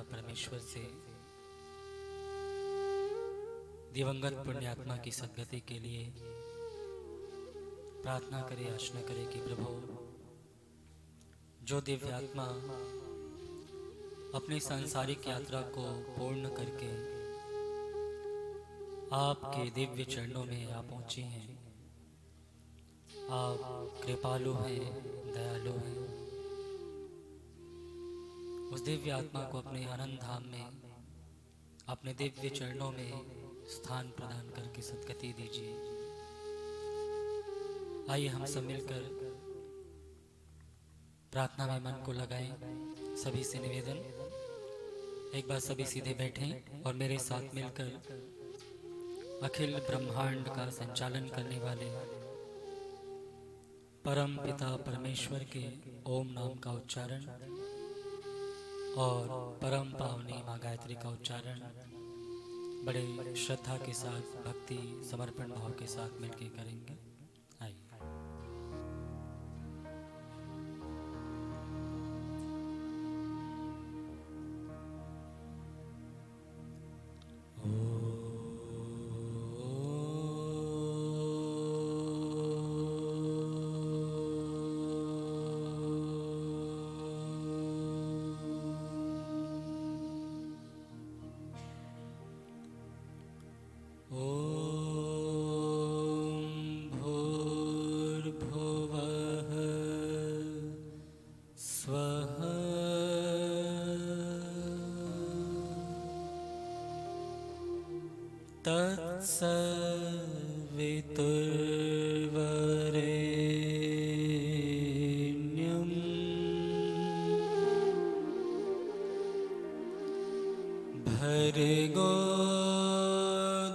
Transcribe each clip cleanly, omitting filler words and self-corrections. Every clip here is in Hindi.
पिता परमेश्वर से दिवंगत पुण्यात्मा की सद्गति के लिए प्रार्थना करे, याचना करे कि प्रभु जो दिव्य आत्मा अपनी सांसारिक यात्रा को पूर्ण करके आपके दिव्य चरणों में आ पहुंची हैं, आप कृपालु हैं, दयालु हैं। उस दिव्य आत्मा को अपने आनंद धाम में अपने दिव्य चरणों में स्थान प्रदान करके सद्गति दीजिए। आइए हम सब मिलकर प्रार्थना में मन को लगाएं। सभी से निवेदन, एक बार सभी सीधे बैठें और मेरे साथ मिलकर अखिल ब्रह्मांड का संचालन करने वाले परम पिता परमेश्वर के ओम नाम का उच्चारण और परम पावनी माँ गायत्री का उच्चारण बड़े श्रद्धा के साथ, भक्ति समर्पण भाव के साथ मिलकर करेंगे। आइए। तत्सवितुर्वरेण्यं भर्गो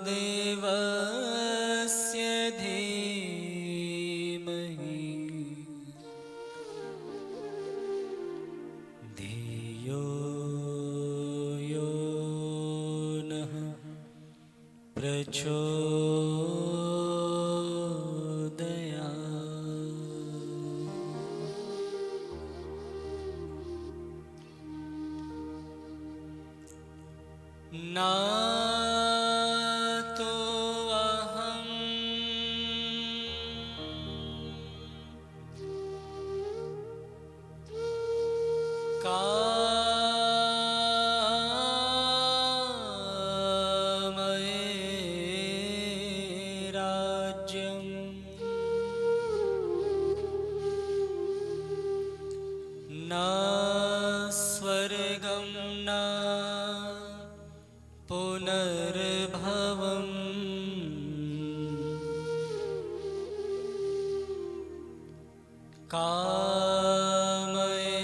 देवस्य धीमहि धियो यो नः नातो अहं कामये राज्यं न स्वर्गं न पुनर्भवम् कामये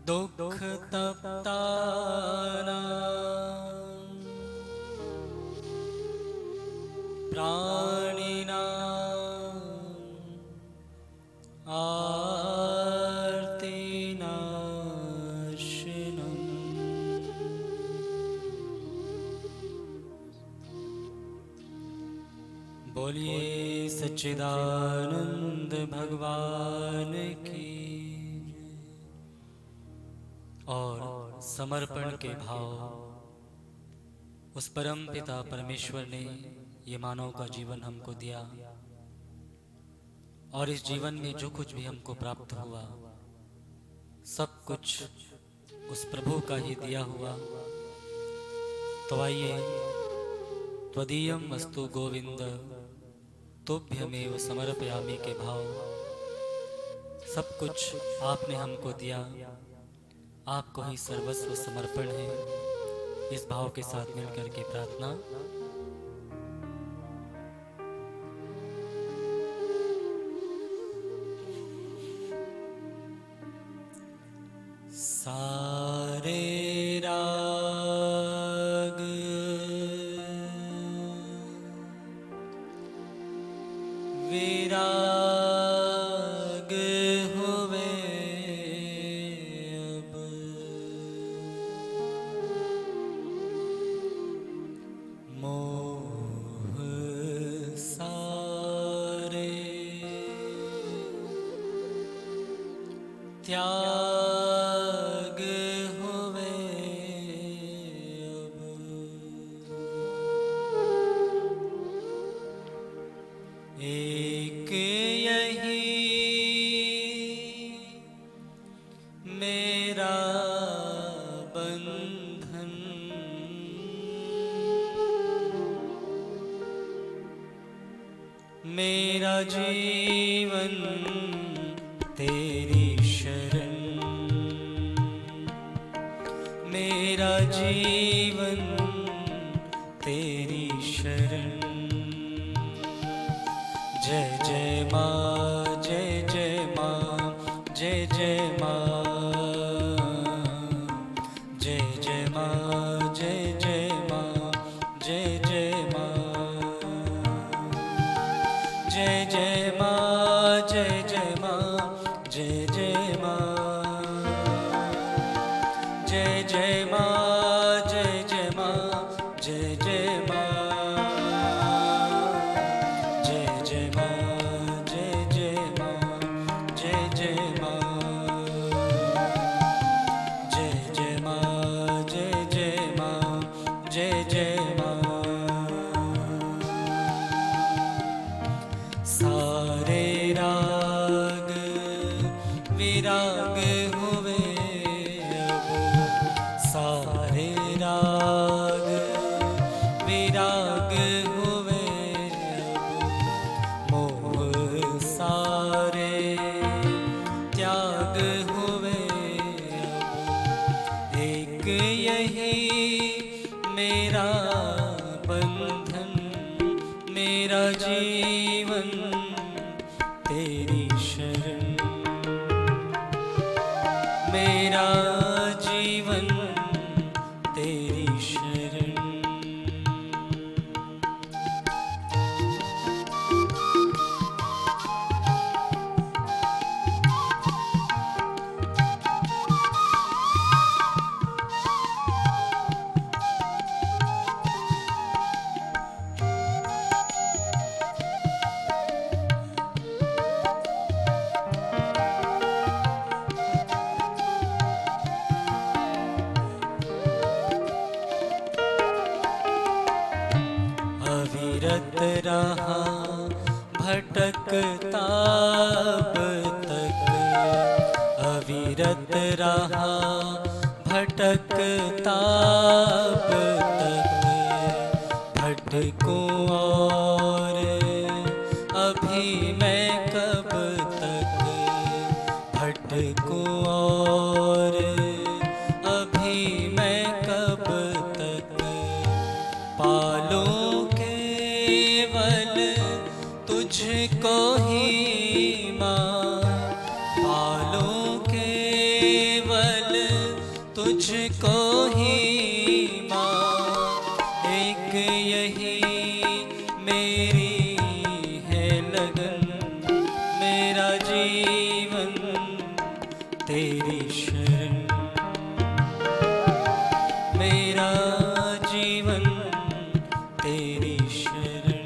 दुःखतप्तानां प्राणिनां आर्तिनाशनम्। बोलिए सच्चिदानंद भगवान की। और समर्पण के भाव उस परम पिता परमेश्वर ने ये मानव का जीवन हमको दिया और इस जीवन में जो कुछ भी हमको प्राप्त हुआ सब कुछ उस प्रभु का ही दिया हुआ। तो आइए त्वदीयं वस्तु गोविंद तुभ्यमेव समर्पयामि के भाव, सब कुछ आपने हमको दिया, आपको ही सर्वस्व समर्पण है। इस भाव के साथ मिलकर के प्रार्थना। सारे राग विराग हुए अब, मोह सारे त्याग मेरा बंधन, मेरा जीवन तेरी शरण, मेरा जीवन तेरी शरण। जय जय माँ, जय जय माँ, जय जय माँ, जय जय माँ, जय जय माँ, जय जय माँ, जय जय माँ, जय जय माँ, जय जय माँ, जय जय माँ, जय जय माँ, जय जय माँ, जय जय माँ, जय जय माँ, जय जय माँ, जय जय माँ, जय जय माँ, जय जय माँ। सारे राग विराग हुए अब, सारे राग विराग हुए अब, मोह सारे त्याग हुए अब, एक यही मेरा बंधन, मेरा जीवन तेरी शरण, मेरा जीवन तेरी शरण। अविरत रहा भटकता अब तक, अविरत रहा भटकता अब तक, भटकूं और अभी मैं कब तक, भटकूं और अभी मैं कब तक, पालूं केवल तुझको ही माँ, पालूं केवल तुझको ही माँ, एक यही मेरी है लगन, मेरा जीवन तेरी शरण, मेरा जीवन तेरी शरण।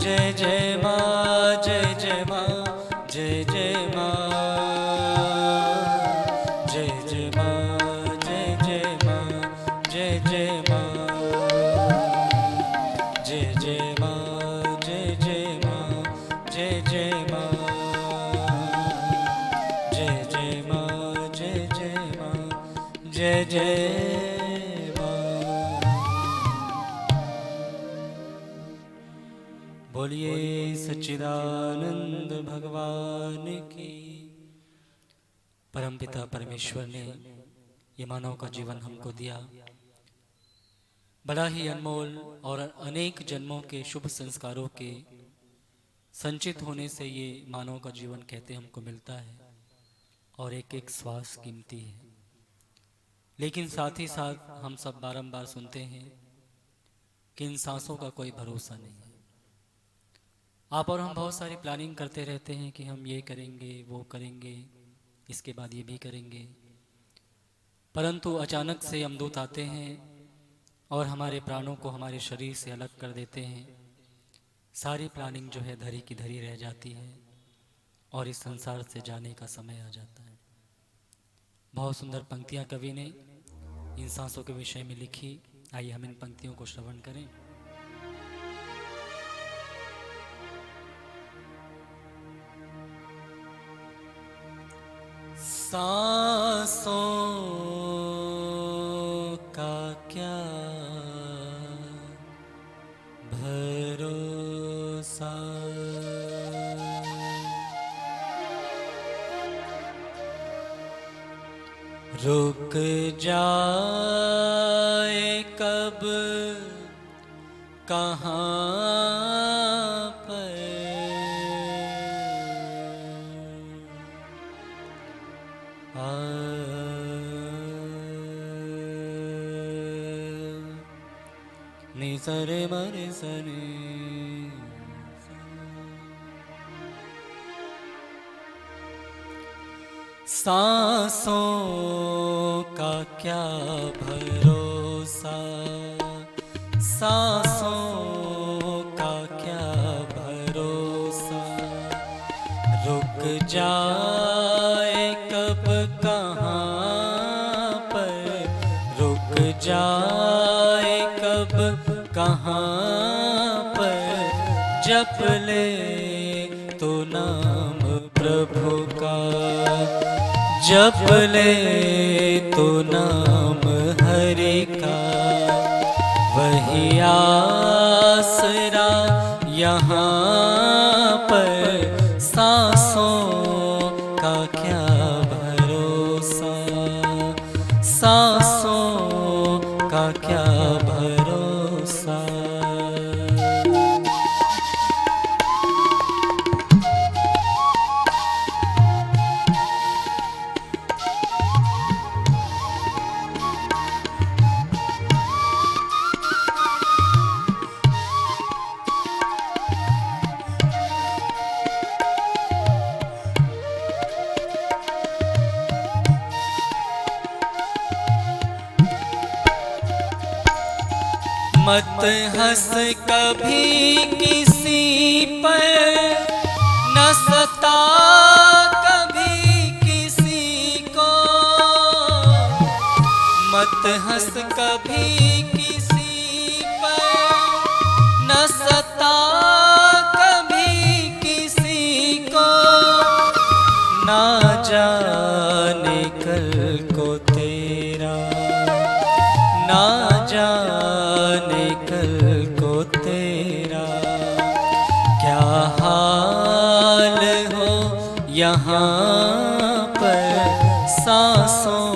जय जय माँ, जय जय माँ, जय जय माँ, जय जय माँ, जय जय माँ, जय जय माँ, जय जय माँ, जय जय माँ, जय जय माँ, जय जय माँ, जय जय माँ, जय जय माँ। बोलिए सच्चिदानंद भगवान की। परमपिता परमेश्वर ने ये मानव का जीवन हमको दिया, बड़ा ही अनमोल, और अनेक जन्मों के शुभ संस्कारों के संचित होने से ये मानव का जीवन कहते हमको मिलता है, और एक एक श्वास कीमती है। लेकिन साथ ही साथ हम सब बारंबार सुनते हैं कि इन सांसों का कोई भरोसा नहीं है। आप और हम बहुत सारी प्लानिंग करते रहते हैं कि हम ये करेंगे, वो करेंगे, इसके बाद ये भी करेंगे, परंतु अचानक से यमदूत आते हैं और हमारे प्राणों को हमारे शरीर से अलग कर देते हैं। सारी प्लानिंग जो है धरी की धरी रह जाती है और इस संसार से जाने का समय आ जाता है। बहुत सुंदर पंक्तियां कवि ने इन सांसों के विषय में लिखी। आइए हम इन पंक्तियों को श्रवण करें। सांसों का क्या भरोसा, रुक जाए कब कहाँ पर, निसरे मरे सने। सांसों का क्या भरोसा, सांसों का क्या भरोसा, रुक जाए कब कहाँ पर, रुक जाए कब कहाँ पर, जप ले तो नाम प्रभु का, जप ले तो नाम हरि का, वही आसरा यहाँ पर, सांसों का क्या भरोसा, सांसों का क्या भरोसा। मत हंस कभी किसी पर, न सता कभी किसी को, मत हंस कभी किसी पर, न सता कभी किसी को, ना जाने कल को तेरा, ना जाने कल को तेरा, क्या हाल हो यहाँ पर, सांसों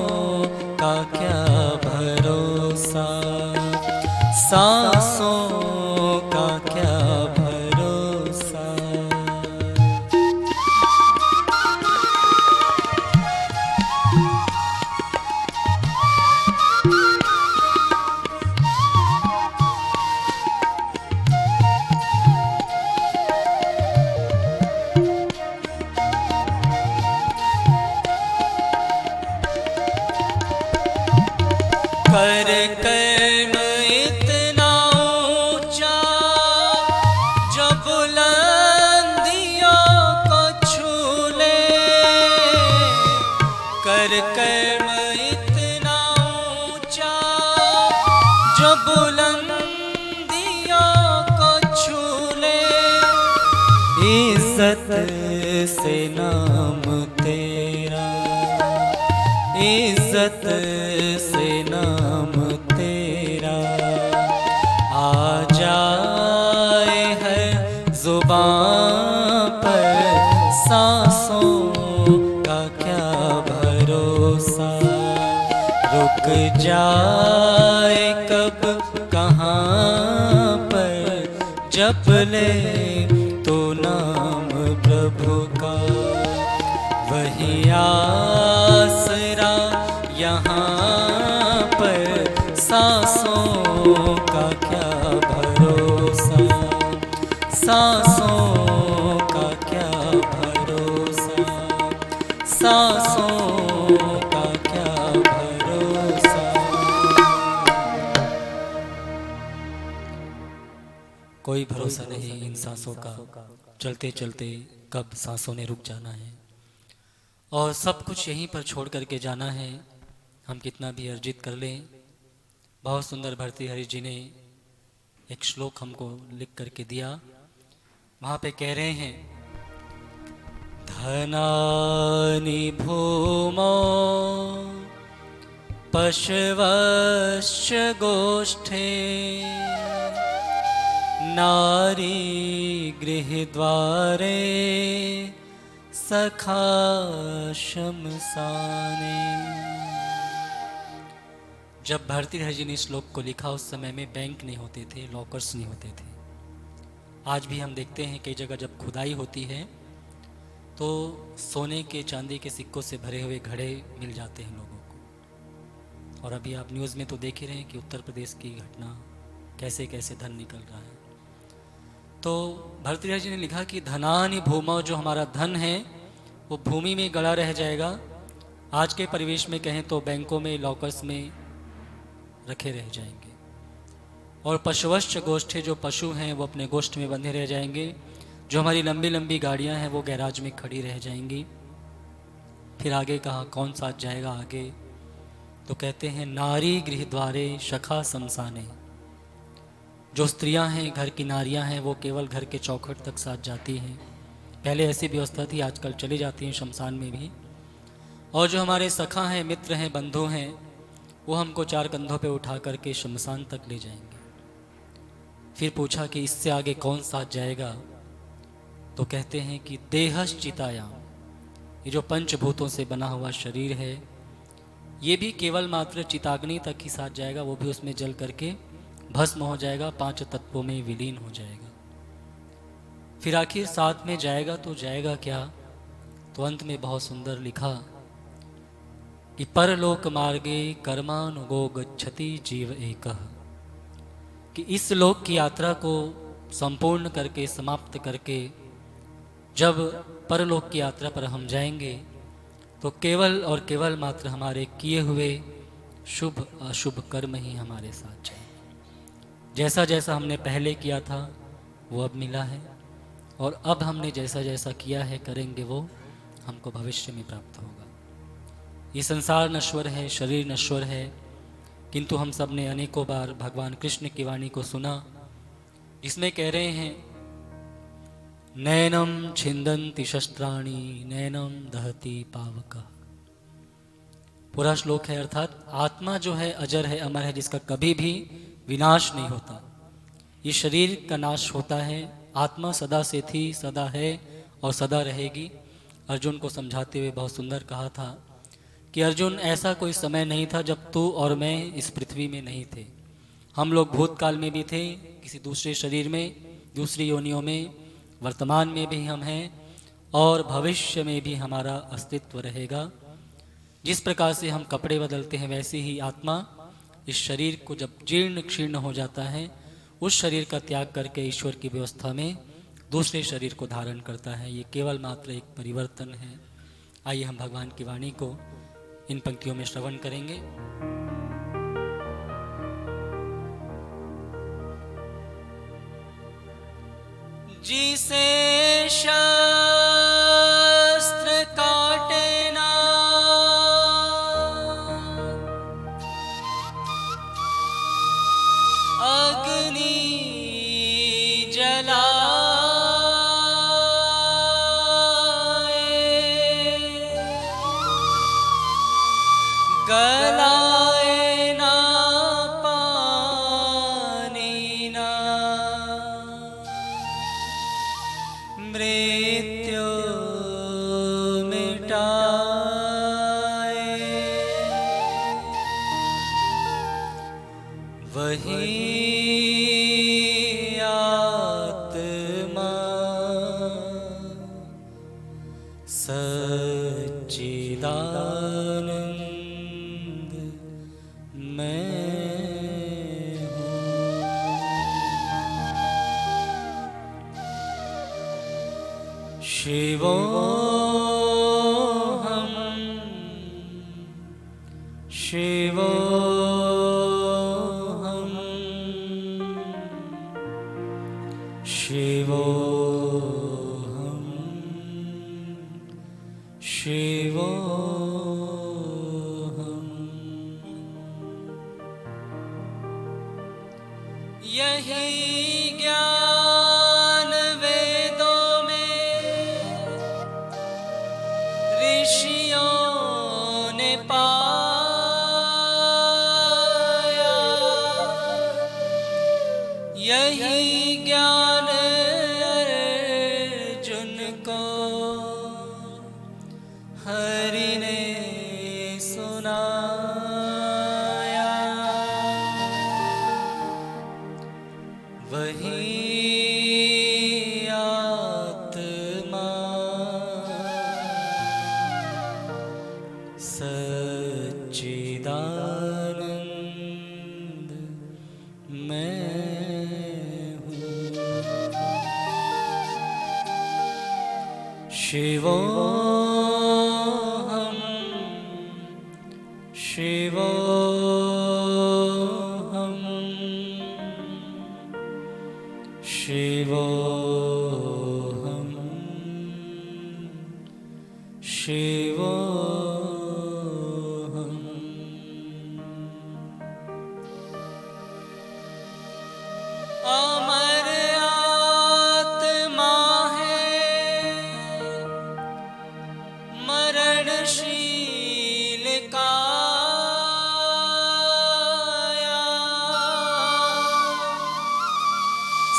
का क्या भरोसा, सांसों का क्या भरोसा। कर कर्म इतना ऊंचा जो बुलंदियों को छू ले, इज्जत से नाम तेरा, इज्जत से नाम तेरा आ जाए है जुबान पर, सांसों का क्या भरोसा, रुक जाए कब कहाँ पर, जप ले तो नाम प्रभु का, वही आसरा यहाँ पर, सांसों का क्या भरोसा, सांसों का क्या भरोसा, सांसों का क्या भरोसा। कोई भरोसा नहीं इन सांसों का, चलते चलते कब सांसों ने रुक जाना है और सब कुछ यहीं पर छोड़ करके जाना है। हम कितना भी अर्जित कर लें। बहुत सुंदर भर्तृहरि जी ने एक श्लोक हमको लिख करके दिया। वहाँ पे कह रहे हैं, धनानि भूमौ पशवश्च गोष्ठे, नारी गृहद्वारे सखा शमसाने। जब भर्तृहरि जी ने इस श्लोक को लिखा उस समय में बैंक नहीं होते थे, लॉकर्स नहीं होते थे। आज भी हम देखते हैं कई जगह जब खुदाई होती है तो सोने के चांदी के सिक्कों से भरे हुए घड़े मिल जाते हैं लोगों को। और अभी आप न्यूज़ में तो देख ही रहे हैं कि उत्तर प्रदेश की घटना, कैसे कैसे धन निकल रहा है। तो भर्तृहरि जी ने लिखा कि धनानि भूमौ, जो हमारा धन है वो भूमि में गड़ा रह जाएगा। आज के परिवेश में कहें तो बैंकों में, लॉकर्स में रखे रह जाएंगे। और पशुवश्च गोष्ठे, जो पशु हैं वो अपने गोष्ठ में बंधे रह जाएंगे। जो हमारी लंबी लंबी गाड़ियां हैं वो गैराज में खड़ी रह जाएंगी। फिर आगे कहा, कौन साथ जाएगा आगे? तो कहते हैं, नारी गृहद्वारे सखा शमसाने। जो स्त्रियां हैं, घर की नारियां हैं, वो केवल घर के चौखट तक साथ जाती हैं। पहले ऐसी व्यवस्था थी, आजकल चली जाती हैं शमशान में भी। और जो हमारे सखा हैं, मित्र हैं, बंधु हैं, वो हमको चार कंधों पे उठा करके शमशान तक ले जाएंगे। फिर पूछा कि इससे आगे कौन साथ जाएगा? तो कहते हैं कि देहश्चितायाम, ये जो पंचभूतों से बना हुआ शरीर है ये भी केवल मात्र चिताग्नि तक ही साथ जाएगा। वो भी उसमें जल करके भस्म हो जाएगा, 5 तत्वों में विलीन हो जाएगा। फिर आखिर साथ में जाएगा तो जाएगा क्या? तो अंत में बहुत सुंदर लिखा कि परलोक मार्गे कर्मानुगो गच्छति जीव एकः, कि इस लोक की यात्रा को संपूर्ण करके, समाप्त करके जब परलोक की यात्रा पर हम जाएंगे तो केवल और केवल मात्र हमारे किए हुए शुभ अशुभ कर्म ही हमारे साथ जाएंगे। जैसा जैसा हमने पहले किया था वो अब मिला है, और अब हमने जैसा जैसा किया है, करेंगे, वो हमको भविष्य में प्राप्त होगा। ये संसार नश्वर है, शरीर नश्वर है, किंतु हम सब ने अनेकों बार भगवान कृष्ण की वाणी को सुना, जिसमें कह रहे हैं, नैनम छिंदन्ति शस्त्राणि नैनम दहति पावकः। पूरा श्लोक है, अर्थात आत्मा जो है अजर है, अमर है, जिसका कभी भी विनाश नहीं होता। ये शरीर का नाश होता है, आत्मा सदा से थी, सदा है और सदा रहेगी। अर्जुन को समझाते हुए बहुत सुंदर कहा था कि अर्जुन, ऐसा कोई समय नहीं था जब तू और मैं इस पृथ्वी में नहीं थे। हम लोग भूतकाल में भी थे, किसी दूसरे शरीर में, दूसरी योनियों में, वर्तमान में भी हम हैं और भविष्य में भी हमारा अस्तित्व रहेगा। जिस प्रकार से हम कपड़े बदलते हैं वैसे ही आत्मा इस शरीर को जब जीर्ण क्षीर्ण हो जाता है, उस शरीर का त्याग करके ईश्वर की व्यवस्था में दूसरे शरीर को धारण करता है। ये केवल मात्र एक परिवर्तन है। आइए हम भगवान की वाणी को इन पंक्तियों में श्रवण करेंगे। जिसे शस्त्र काटे ना मृत्यु मिटाए वही आत्मा सच्चिदानंद मैं हूँ। शिवोऽहं शिवोऽहं शिवोऽहं शिवोऽहं। यही ज्ञान वेदों में ऋषियों ने पाया, यही ज्ञान अर्जुन को हरि ने सुनाया। वही आत्मा सच्चिदानंद मैं हूँ। शिवोऽहं शिवोऽहं शिवोऽहं शिवोऽहं। अमर आत्मा है मरणशील काया,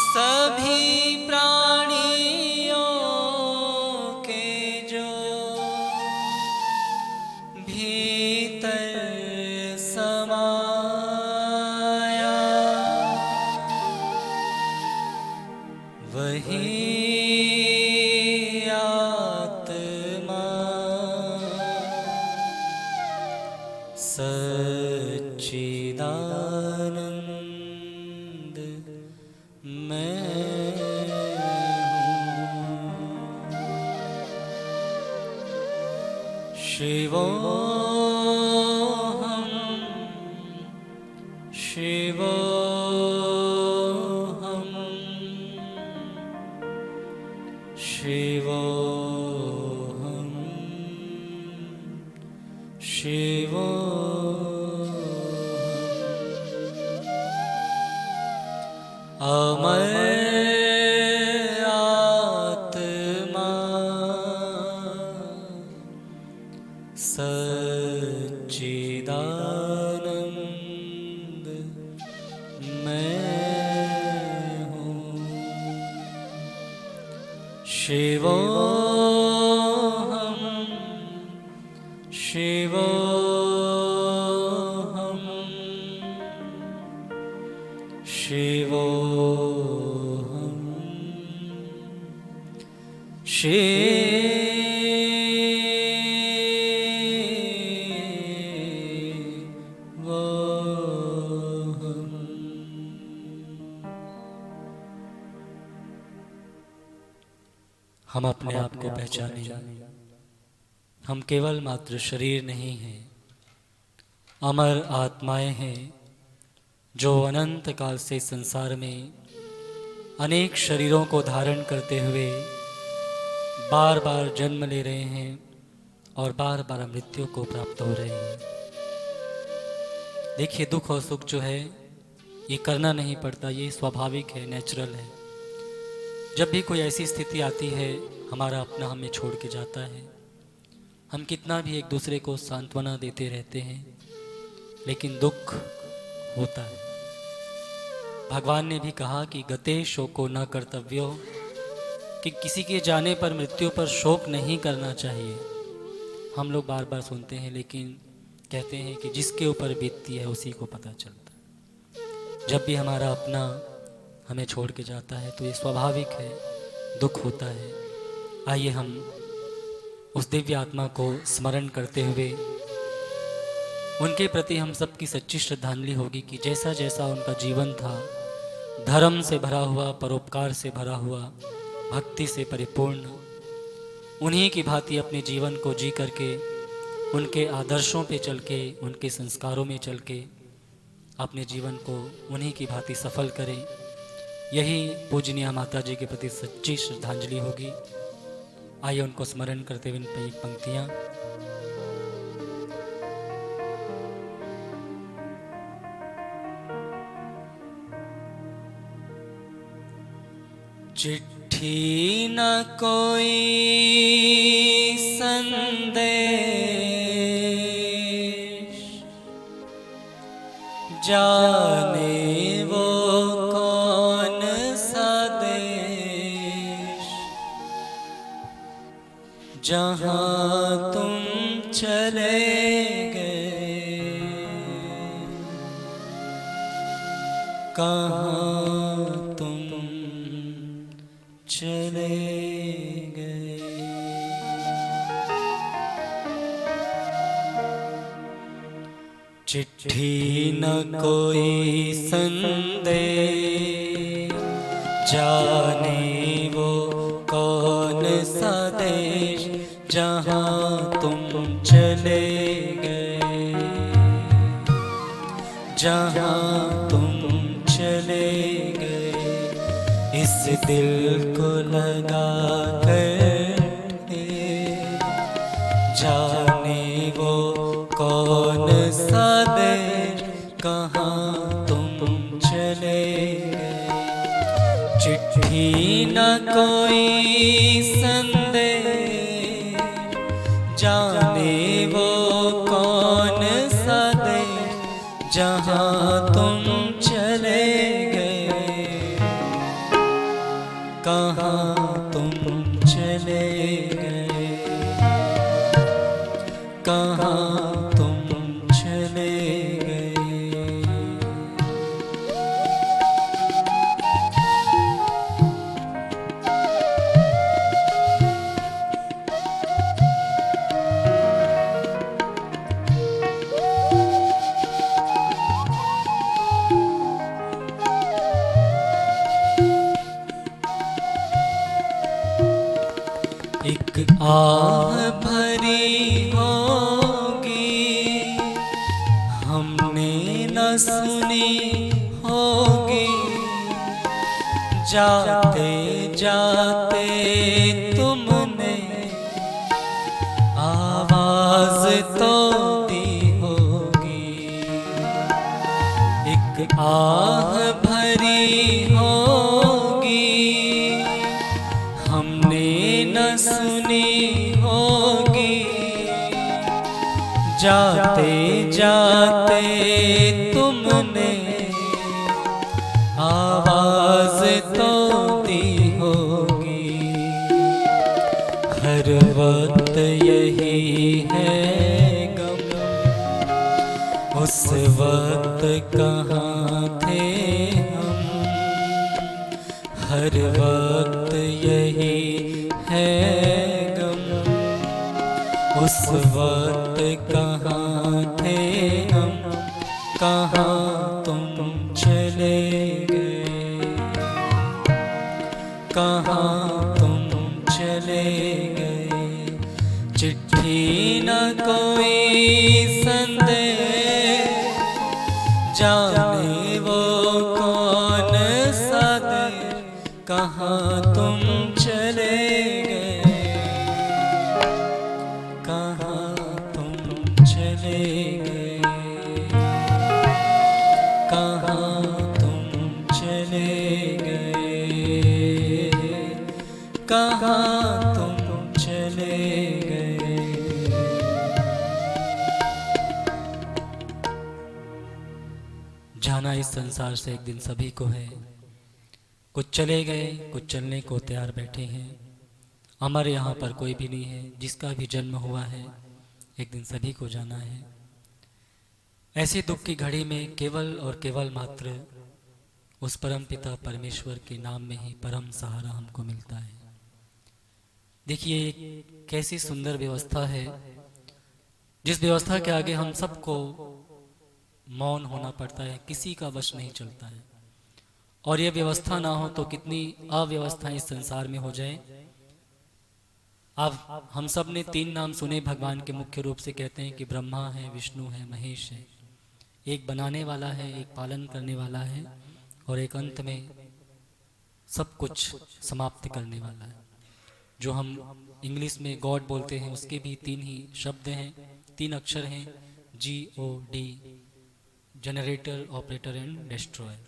सभी प्राणियों के जो भीतर समाया, वही आत्मा सच्चिदानंद मैं हूँ। शिवोऽहं शिवोऽहं शिवोऽहं शिवोऽहम्। अमर आत्मा सच्चिदानंद मैं हूँ। शिवोऽहं शिवोऽहं शिवोऽहं शिवोऽहम्। हम अपने आप को पहचाने, हम केवल मात्र शरीर नहीं हैं, अमर आत्माएं हैं जो अनंत काल से संसार में अनेक शरीरों को धारण करते हुए बार बार जन्म ले रहे हैं और बार बार मृत्यु को प्राप्त हो रहे हैं। देखिए, दुख और सुख जो है ये करना नहीं पड़ता, ये स्वाभाविक है, नेचुरल है। जब भी कोई ऐसी स्थिति आती है, हमारा अपना हमें छोड़ के जाता है, हम कितना भी एक दूसरे को सांत्वना देते रहते हैं, लेकिन दुख होता है। भगवान ने भी कहा कि गते शोको न कर्तव्यो कि किसी के जाने पर, मृत्यु पर शोक नहीं करना चाहिए। हम लोग बार बार सुनते हैं, लेकिन कहते हैं कि जिसके ऊपर बीतती है उसी को पता चलता है। जब भी हमारा अपना हमें छोड़ के जाता है तो ये स्वाभाविक है, दुख होता है। आइए हम उस दिव्य आत्मा को स्मरण करते हुए उनके प्रति हम सबकी सच्ची श्रद्धांजलि होगी कि जैसा जैसा उनका जीवन था, धर्म से भरा हुआ, परोपकार से भरा हुआ, भक्ति से परिपूर्ण, उन्हीं की भांति अपने जीवन को जी करके, उनके आदर्शों पे चल के, उनके संस्कारों में चल के अपने जीवन को उन्हीं की भांति सफल करें। यही पूजनीय माता जी के प्रति सच्ची श्रद्धांजलि होगी। आइए उनको स्मरण करते हुए इन पंक्तियाँ। चिट्ठी न कोई संदेश, जाने वो कौन सा देश, जहाँ तुम चले गए, कहाँ तुम चले गए। चिट्ठी न कोई संदेश, जाने वो कौन सा देश, जहाँ तुम चले गए, जहाँ तुम चले गए। इस दिल को लगा कर जाने वो कौन सा देश, कहाँ तुम चले गए। चिट्ठी न कोई संदेश, जाने वो कौन सा देश, जहाँ तुम चले गए, कहाँ तुम चले गए, कहाँ तुम चले गए। एक आह भरी होगी हमने न सुनी होगी, जाते जाते तुमने आवाज तो दी होगी। एक आह भरी होगी हमने न सुनी होगी, जाते जाते तुमने आवाज तो दी होगी। हर वक्त यही है गम, उस वक्त कहाँ थे हम। हर वक्त यही है गम, उस वक्त कहाँ थे हम, कहाँ तुम चले गए, कहाँ तुम चले गए। चिट्ठी न कोई संदेश, जाने वो कौन सा देश, कहाँ तुम चले गए, कहाँ तुम चले गए, कहाँ तुम चले गए, कहाँ तुम चले गए। जाना इस संसार से एक दिन सभी को है, कुछ चले गए, कुछ चलने को तैयार बैठे हैं। अमर यहाँ पर कोई भी नहीं है, जिसका भी जन्म हुआ है एक दिन सभी को जाना है। ऐसी दुख की घड़ी में केवल और केवल मात्र उस परम पिता परमेश्वर के नाम में ही परम सहारा हमको मिलता है। देखिए कैसी सुंदर व्यवस्था है, जिस व्यवस्था के आगे हम सबको मौन होना पड़ता है, किसी का वश नहीं चलता है। और यह व्यवस्था ना हो तो कितनी अव्यवस्था इस संसार में हो जाए। अब हम सब ने 3 नाम सुने भगवान के, मुख्य रूप से कहते हैं कि ब्रह्मा है, विष्णु है, महेश है। एक बनाने वाला है, एक पालन करने वाला है और एक अंत में सब कुछ समाप्त करने वाला है। जो हम इंग्लिश में गॉड बोलते हैं, उसके भी 3 ही शब्द हैं, 3 अक्षर हैं, GOD, generator, operator and destroyer.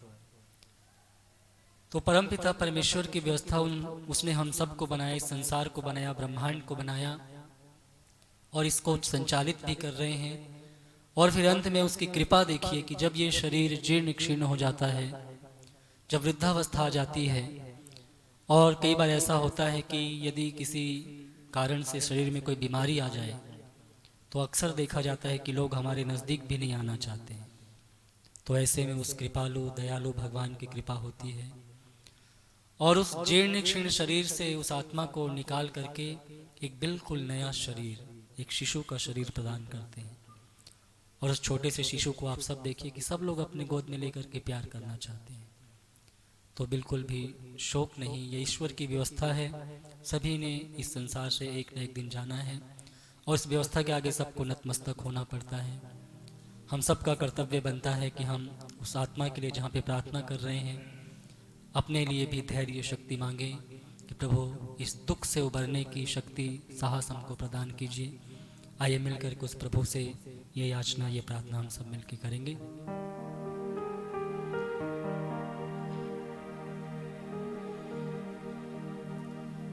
तो परमपिता परमेश्वर की व्यवस्था उसने हम सबको बनाया, इस संसार को बनाया, ब्रह्मांड को बनाया और इसको संचालित भी कर रहे हैं। और फिर अंत में उसकी कृपा देखिए कि जब ये शरीर जीर्ण क्षीर्ण हो जाता है, जब वृद्धावस्था आ जाती है, और कई बार ऐसा होता है कि यदि किसी कारण से शरीर में कोई बीमारी आ जाए तो अक्सर देखा जाता है कि लोग हमारे नज़दीक भी नहीं आना चाहते हैं। तो ऐसे में उस कृपालु दयालु भगवान की कृपा होती है और उस जीर्ण क्षीर्ण शरीर से उस आत्मा को निकाल करके एक बिल्कुल नया शरीर, एक शिशु का शरीर प्रदान करते हैं। और उस छोटे से शिशु को आप सब देखिए कि सब लोग अपने गोद में लेकर के प्यार करना चाहते हैं। तो बिल्कुल भी शोक नहीं, ये ईश्वर की व्यवस्था है। सभी ने इस संसार से एक न एक दिन जाना है और इस व्यवस्था के आगे सबको नतमस्तक होना पड़ता है। हम सबका कर्तव्य बनता है कि हम उस आत्मा के लिए जहाँ पे प्रार्थना कर रहे हैं, अपने लिए भी धैर्य शक्ति मांगें कि प्रभु इस दुख से उबरने की शक्ति, साहस हमको प्रदान कीजिए। आइए मिलकर के उस प्रभु से ये याचना, ये प्रार्थना हम सब मिलकर करेंगे।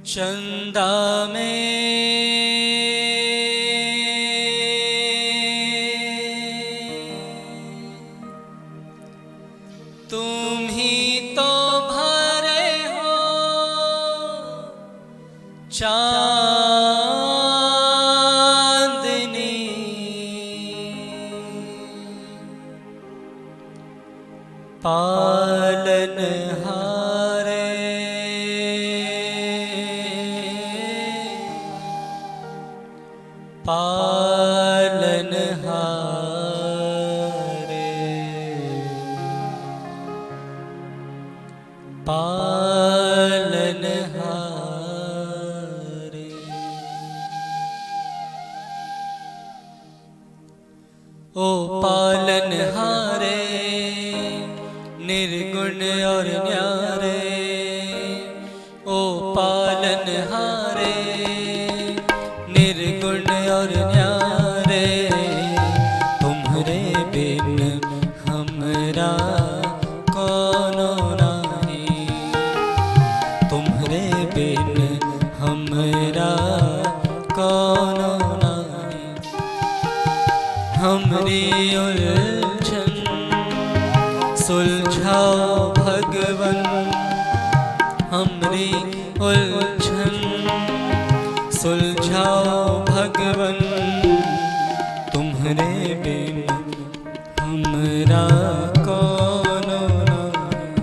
चंदा में तुम ही तो भरे हो चांदनी, पालनहारे पालनहारे पालनहारे। ओ पालनहारे निर्गुण और न्यारे, ओ पालनहारे निर्गुण और न्यारे। तुम्हारे बिन हमरा कोनो नहीं, तुम्हारे बिन हमरा कोनो नहीं। हमरी उलझन सुलझाओ भगवन, हमरी उलझन सुलझाओ भगवन। तुम्हारे बिन हमरा कोनो नहीं,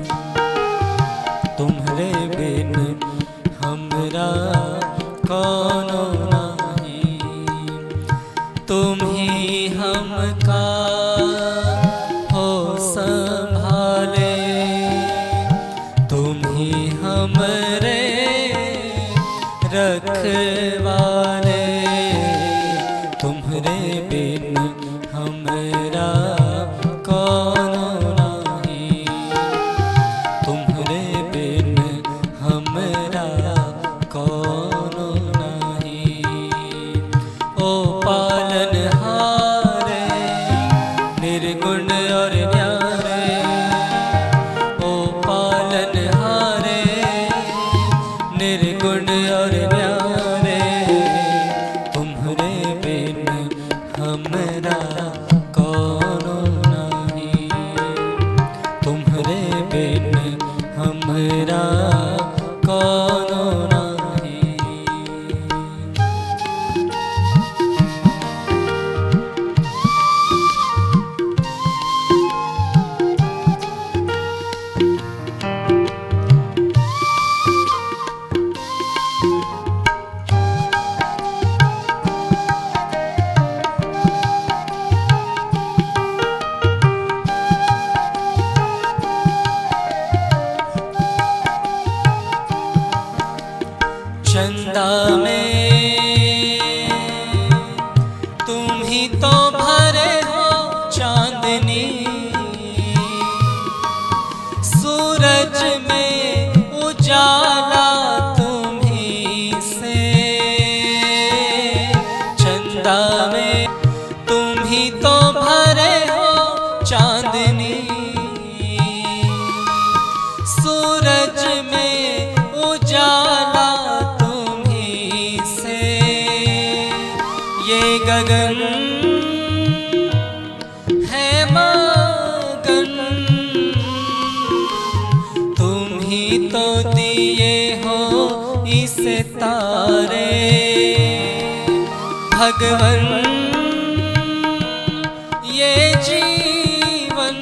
तुम्हारे बिन हमरा कोनो नहीं। तुम ही हमका हो संभाले, तुम ही हमरे रखवाले। तुम्हारे बिन हमरा कोनो नहीं, तुम्हारे बिन हमरा कोनो नहीं। ओ पालनहारे निर्गुण और न्यारे, ओ पालनहारे निर्गुण और न्यारे। तुम्हारे बिन हमरा कोनो नहीं, तुम्हारे बिन हमरा चंदा में तुम ही तो भरे हो चांदनी, सूरज में उजाला तुम ही से। चंदा में तुम ही तो भरे हो चांदनी, सूरज में उजाला तुम ही से। ये गगन है मगन, तुम ही तो दिए हो इसे तारे। भगवन ये जीवन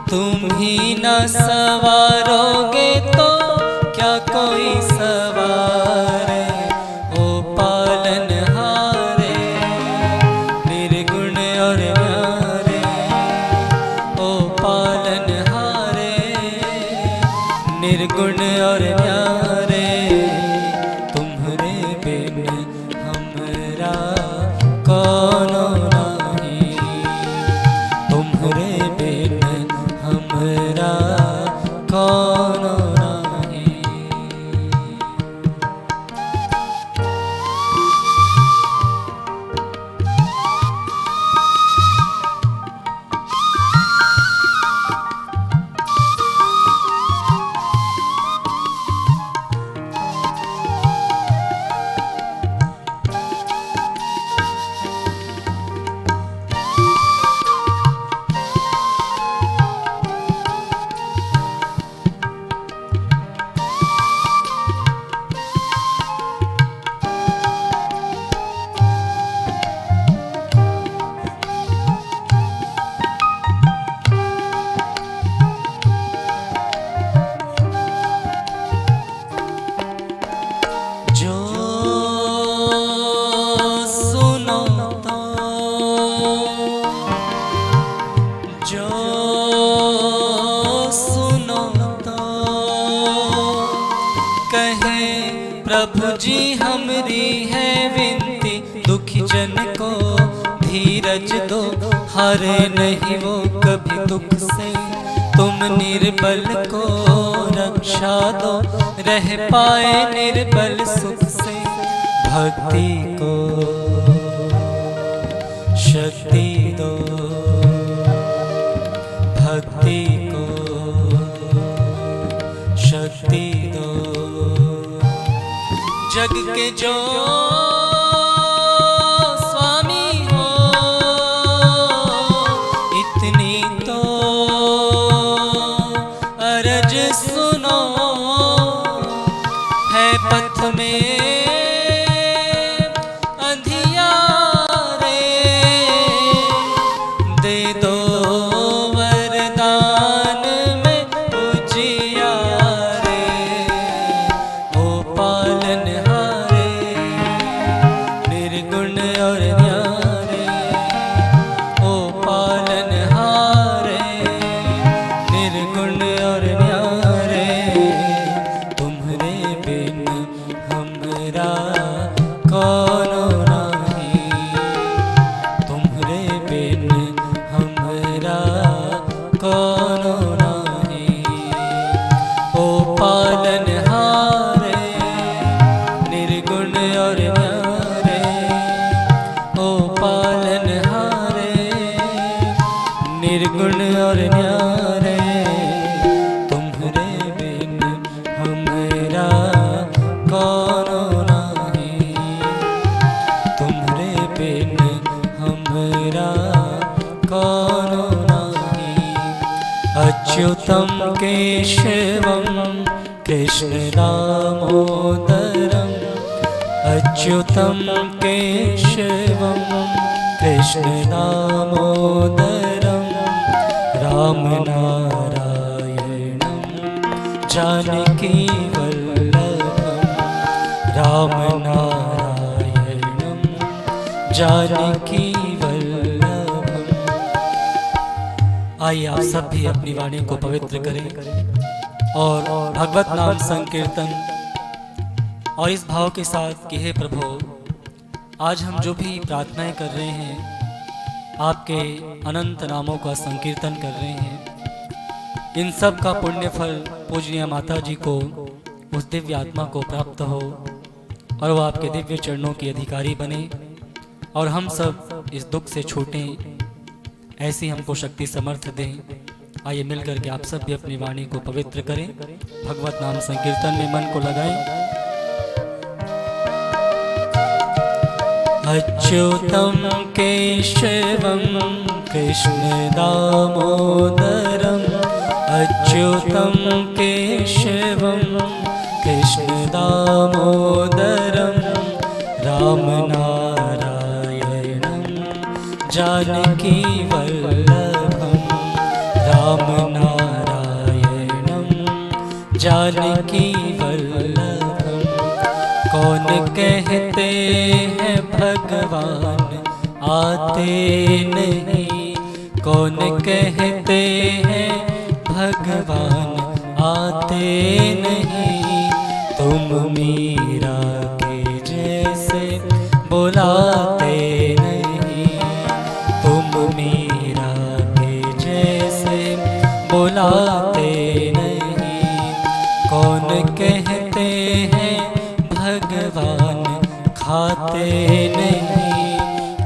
तुम ही न सवारोगे तो क्या कोई सवारे। ओ पालनहारे निर्गुण और न्यारे, ओ पालनहारे निर्गुण और न्यारे। तुम्हारे बिन हमरा कौनो नहीं, तुम्हारे बिन हमरा कौनो नहीं। प्रभु जी हमरी है विनती, दुखी जन को धीरज दो, हारे नहीं वो कभी दुख से। तुम निर्बल को रक्षा दो, रह पाए निर्बल सुख से। भक्ति को शक्ति दो, भक्ति को शक्ति दो। जग के जो स्वामी हो इतनी तो अरज सुनो। है पथ में अंधियारे, दे दो वरदान में उजियारे। ओ पालनहारे निर्गुण और न्यारे, ओ पालनहारे निर्गुण और न्यारे। तुम्हारे बिन हमरा कौनो नहीं, तुम्हारे बिन हमरा कौनो नहीं। ओ पालनहारे निर्गुण और न्यारे, ओ पालनहारे निर्गुण और न्यारे। तुम्हारे बिन हमरा कौनो नहीं, तुम्हारे बिन हमरा कौनो नहीं। अच्युतम केशवम कृष्ण दामोदरम, अच्युतम केशवम कृष्ण दामोदरम। राम नारायणम जानकी वल्लभम, राम नारायणम जानकी वल्लभम। आइए आप सब भी अपनी वाणी को पवित्र करें और भगवत नाम संकीर्तन और इस भाव के साथ कि हे प्रभु, आज हम जो भी प्रार्थनाएं कर रहे हैं, आपके अनंत नामों का संकीर्तन कर रहे हैं, इन सब का पुण्य फल पूजनीय माता जी को, उस दिव्य आत्मा को प्राप्त हो और वो आपके दिव्य चरणों की अधिकारी बने और हम सब इस दुख से छूटें, ऐसी हमको शक्ति समर्थ दें। आइए मिलकर के आप सब भी अपनी वाणी को पवित्र करें, भगवत नाम संकीर्तन में मन को लगाएं। अच्युतं केशवं कृष्ण दामोदरम्, अच्युतं केशवं कृष्ण दामोदरम्, रामनारायणं जानकी वल्लभं, रामनारायणं जानकी वल्लभं। कौन कहते हैं भगवान आते नहीं, कौन कहते हैं भगवान आते नहीं, तुम मीरा के जैसे बुलाते नहीं, तुम मीरा के जैसे बुलाते नहीं। कौन कहते हैं भगवान खाते नहीं,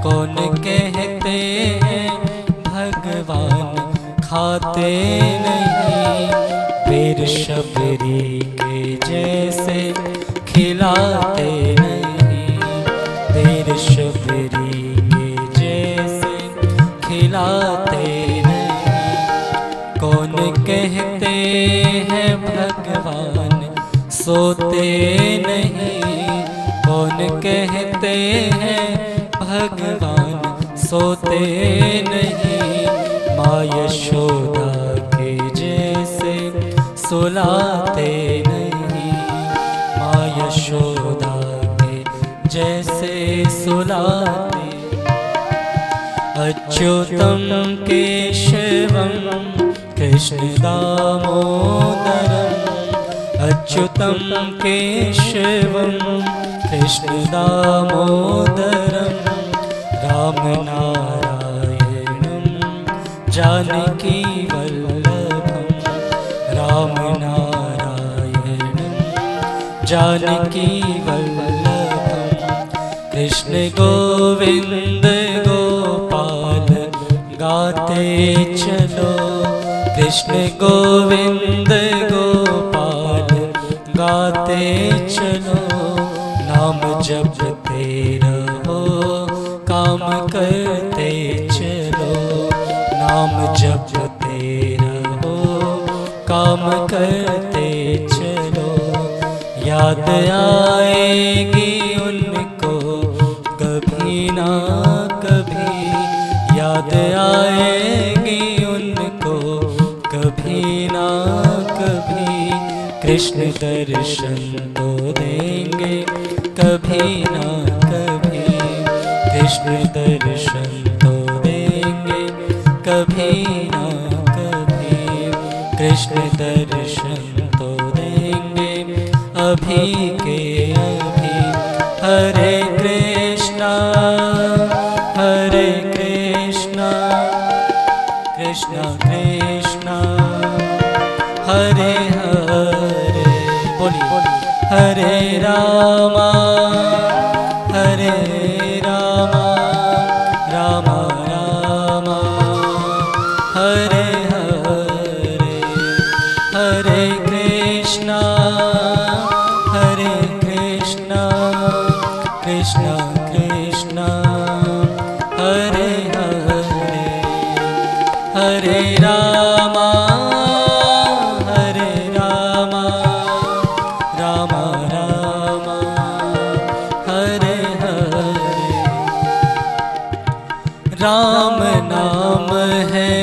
कौन कहते हैं भगवान खाते नहीं, फिर शबरी के जैसे खिलाते नहीं, फिर शबरी के जैसे खिलाते नहीं। कौन कहते हैं भगवान सोते नहीं, कौन कहते हैं भगवान सोते नहीं, माँ यशोदा के जैसे सुलाते नहीं, माँ यशोदा के जैसे सुलाते। अच्युतं केशवं कृष्ण दामोदरम्, अच्युतं केशवं कृष्ण दामोदरम्, रामनारायणं जानकी वल्लभं, रामनारायणं जानकी वल्लभं। कृष्ण गोविंद गोपाल गाते चलो, कृष्ण गोविंद गोपाल गाते चलो, नाम जपते रहो काम करते चलो, नाम जपते रहो काम करते चलो। याद आएगी उनको कभी ना कभी, याद आएगी उनको कभी ना कभी, कृष्ण दर्शन तो देंगे कभी ना कभी, कृष्ण दर्शन तो देंगे कभी ना कभी, कृष्ण दर्शन तो देंगे अभी के अभी। हरे कृष्णा कृष्णा कृष्णा हरे हरे, बोलिए हरे रामा रामा रामा हरे हरे, हरे कृष्णा कृष्णा कृष्णा हरे हरे, हरे रामा रामा रामा हरे हरे। राम नाम है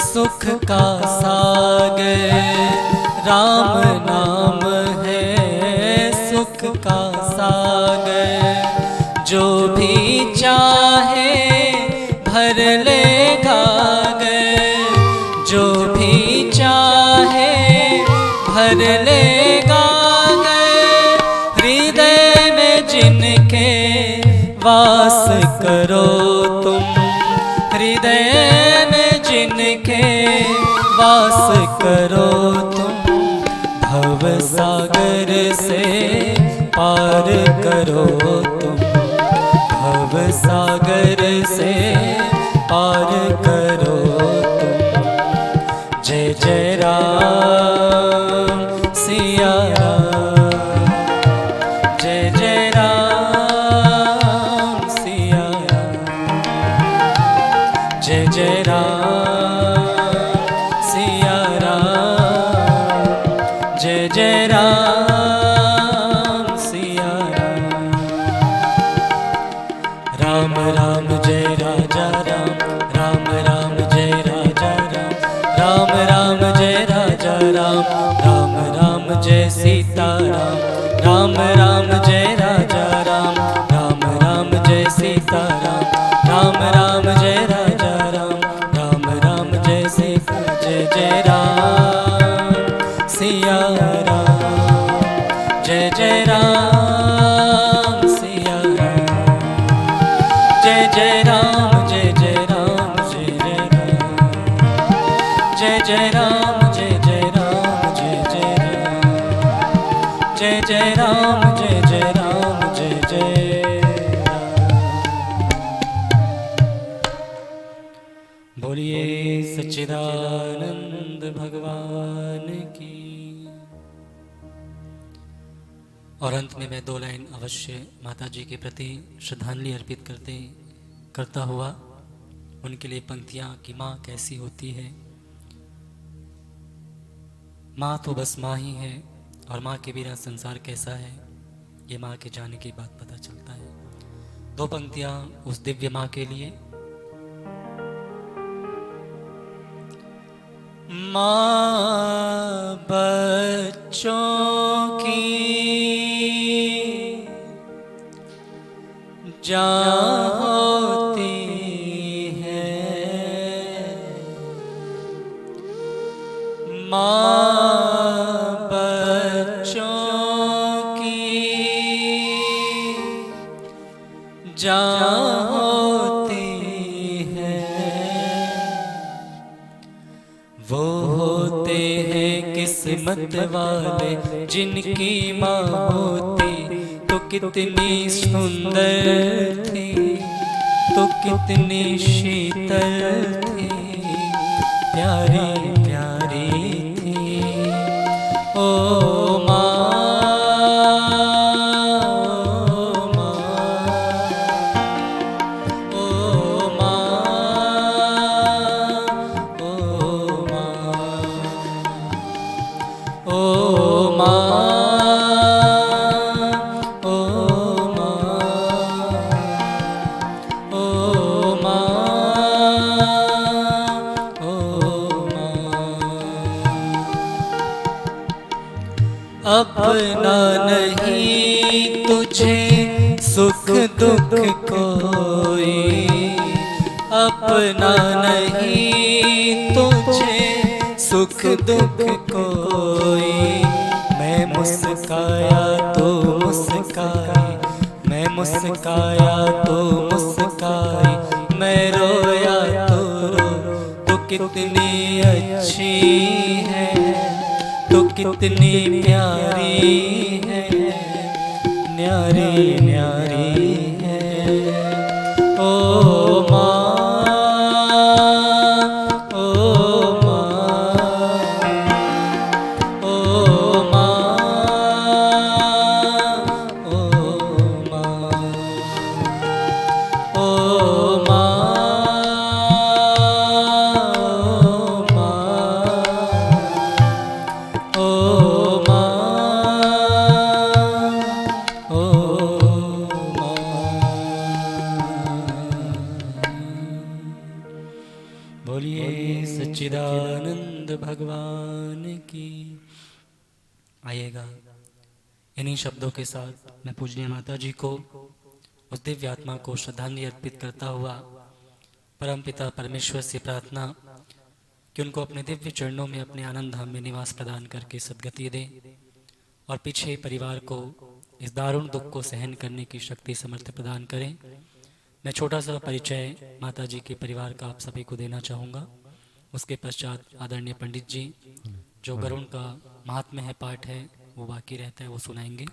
सुख का सागर, राम नाम है सुख का सागर, जो भी चाहे भर ले गागर, जो भी चाहे भर ले गागर। करो तुम हृदय में जिनके, वास करो तुम भव सागर से पार करो तुम, भव सागर से पार करो तुम। जय जय राम सिया राम, जय जय राम सिया राम, जय जय राम सिया राम, जय जय राम सिया राम। राम राम जय राजा राम, राम राम जय राजा राम, राम राम जय राजा राम, राम राम जय सीता राम, राम राम जय राजा राम, राम राम जय सीता राम, राम राम जय राजा राम, राम राम जय सीता, जय जय राम सिया राम, जय जय राम सिया राम, जय जय राम, जय जय राम, जय जय राम, जय जय राम, जय जय राम, जय जय राम, जय जय राम, जय जय राम, जय जय राम। बोलिए सच्चिदानंद भगवान की। और अंत में मैं 2 लाइन अवश्य माता जी के प्रति श्रद्धांजलि अर्पित करता हुआ उनके लिए पंक्तियाँ कि माँ कैसी होती है। माँ तो बस माँ ही है और माँ के बिना संसार कैसा है, ये माँ के जाने के बाद पता चलता है। 2 पंक्तियाँ उस दिव्य माँ के लिए। माँ बच्चों की जान होती है, माँ बच्चों की जान होती है। वो होते हैं किस्मत वाले जिनकी माँ होती तो कितनी सुंदर थी, तो कितनी शीतल थी, प्यारी प्यारी थी। ओ माँ, ओ माँ, ओ माँ, ओ माँ, अपना नहीं तुझे सुख दुख कोई, अपना नहीं तुझे सुख दुख कोई। मैं मुस्काया तो मुस्काई, मैं मुस्काया तो मुस्काई, मैं रोया तो रो तो कितनी अच्छी है, तो कितनी प्यारी है, न्यारी न्यारी है। ओ माँ, ओ माँ, ओ माँ, ओ माँ, ओ माँ, बोलिए सच्चिदानंद भगवान की। आइएगा इन्हीं शब्दों के साथ मैं पूजनीय माता जी को, उस दिव्य आत्मा को श्रद्धांजलि अर्पित करता हुआ परमपिता परमेश्वर से प्रार्थना कि उनको अपने दिव्य चरणों में अपने आनंद धाम में निवास प्रदान करके सद्गति दे और पीछे परिवार को इस दारुण दुख को सहन करने की शक्ति समर्थ प्रदान करें, मैं छोटा सा परिचय माता जी के परिवार का आप सभी को देना चाहूँगा। उसके पश्चात आदरणीय पंडित जी जो गरुड़ का महात्म्य है पाठ है वो बाकी रहता है वो सुनाएंगे।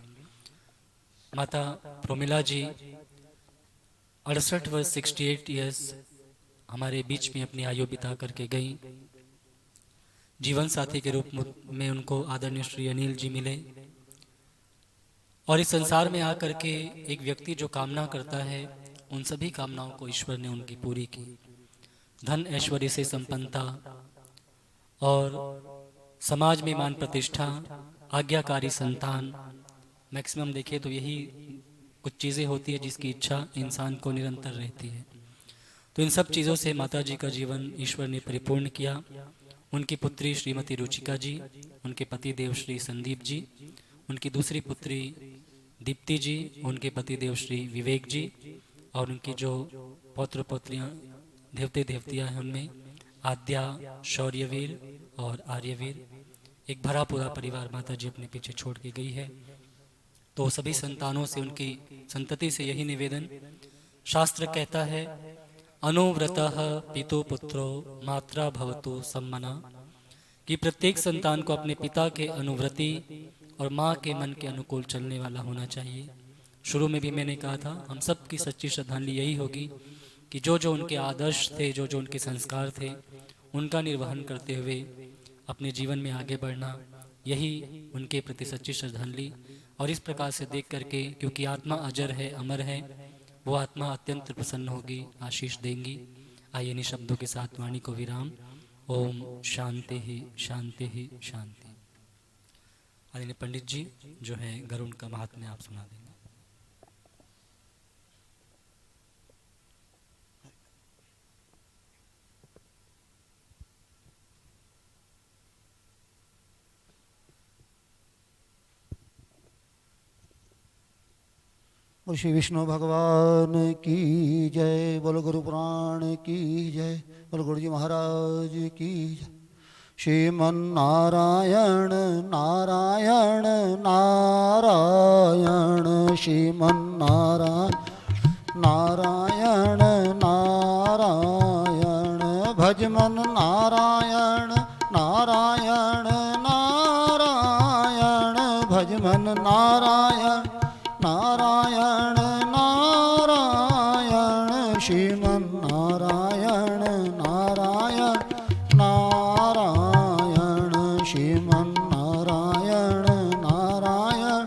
माता प्रोमिला जी 68 वर्ष 68 ईयर्स हमारे बीच में अपनी आयु बिता करके गई। जीवन साथी के रूप में उनको आदरणीय श्री अनिल जी मिले और इस संसार में आकर के एक व्यक्ति जो कामना करता है उन सभी कामनाओं को ईश्वर ने उनकी पूरी की। धन ऐश्वर्य से संपन्नता और समाज में मान प्रतिष्ठा, आज्ञाकारी संतान, मैक्सिमम देखें तो यही कुछ चीज़ें होती है जिसकी इच्छा इंसान को निरंतर रहती है। तो इन सब चीज़ों से माता जी का जीवन ईश्वर ने परिपूर्ण किया। उनकी पुत्री श्रीमती रुचिका जी, उनके पति देव श्री संदीप जी, उनकी दूसरी पुत्री दीप्ति जी, उनके पति देव श्री विवेक जी और उनकी जो पौत्र पौत्रियाँ देवते देवतियाँ हैं उनमें आद्या, शौर्यवीर और आर्यवीर, एक भरा पूरा परिवार माता जी अपने पीछे छोड़ के गई है। तो सभी संतानों से, उनकी संतति से यही निवेदन, शास्त्र कहता है अनुव्रतः पितु पुत्रो मात्रा भवतु सम्मना, कि प्रत्येक संतान को अपने पिता के अनुव्रती और माँ के मन के अनुकूल चलने वाला होना चाहिए। शुरू में भी मैंने कहा था हम सब की सच्ची श्रद्धांजलि यही होगी कि जो जो उनके आदर्श थे, जो जो उनके संस्कार थे, उनका निर्वहन करते हुए अपने जीवन में आगे बढ़ना, यही उनके प्रति सच्ची श्रद्धांजलि। और इस प्रकार से देख करके, क्योंकि आत्मा अजर है, अमर है, वो आत्मा अत्यंत प्रसन्न होगी, आशीष देंगी। आइए इन शब्दों के साथ वाणी को विराम। ओम शांति ही शांति ही शांति। आदरणीय पंडित जी जो है गरुड़ का महात्म्य आप सुना देंगे। श्री विष्णु भगवान की जय, बोलो गुरु पुराण की जय, बोलो गुरु जी महाराज की जय। श्रीमन्नारायण नारायण नारायण, श्रीमन्नारायण नारायण नारायण, भजमन नारायण नारायण नारायण, भजमन नारायण नारायण नारायण, श्रीमन्नारायण नारायण नारायण, श्रीमन्नारायण नारायण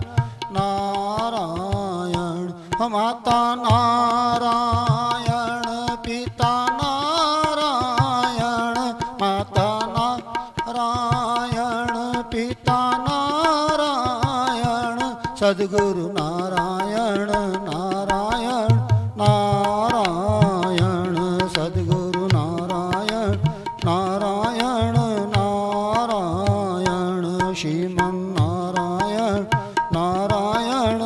नारायण। माता नारायण पिता नारायण, माता नारायण पिता नारायण, सद्गुरु नारायण नारायण नारायण, सद्गुरु नारायण नारायण नारायण, श्रीमन्नारायण नारायण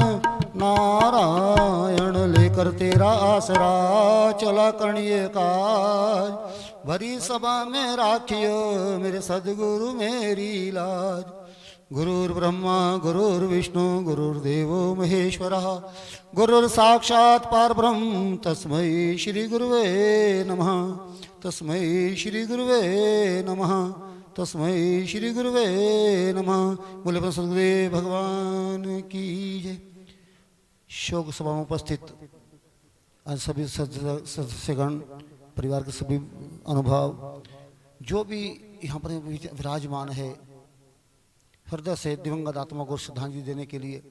नारायण। लेकर तेरा आसरा चला करणीय काज, भरी सभा में राखियो मेरे सद्गुरु मेरी लाज। गुरुर्ब्रह्मा गुरुर्विष्णु गुरुर्देवो महेश्वरः, गुरुर्साक्षात् परब्रह्म तस्मै श्री गुरुवे नमः, तस्मै श्री गुरुवे नमः, तस्मै श्री गुरुवे नमः। बोले सद्गुरुदेव भगवान की जय। शोक सभा में उपस्थित आज सभी सदस्यगण, परिवार के सभी अनुभव, जो भी यहाँ पर विराजमान है, हृदय से दिवंगत आत्मा को श्रद्धांजलि देने के लिए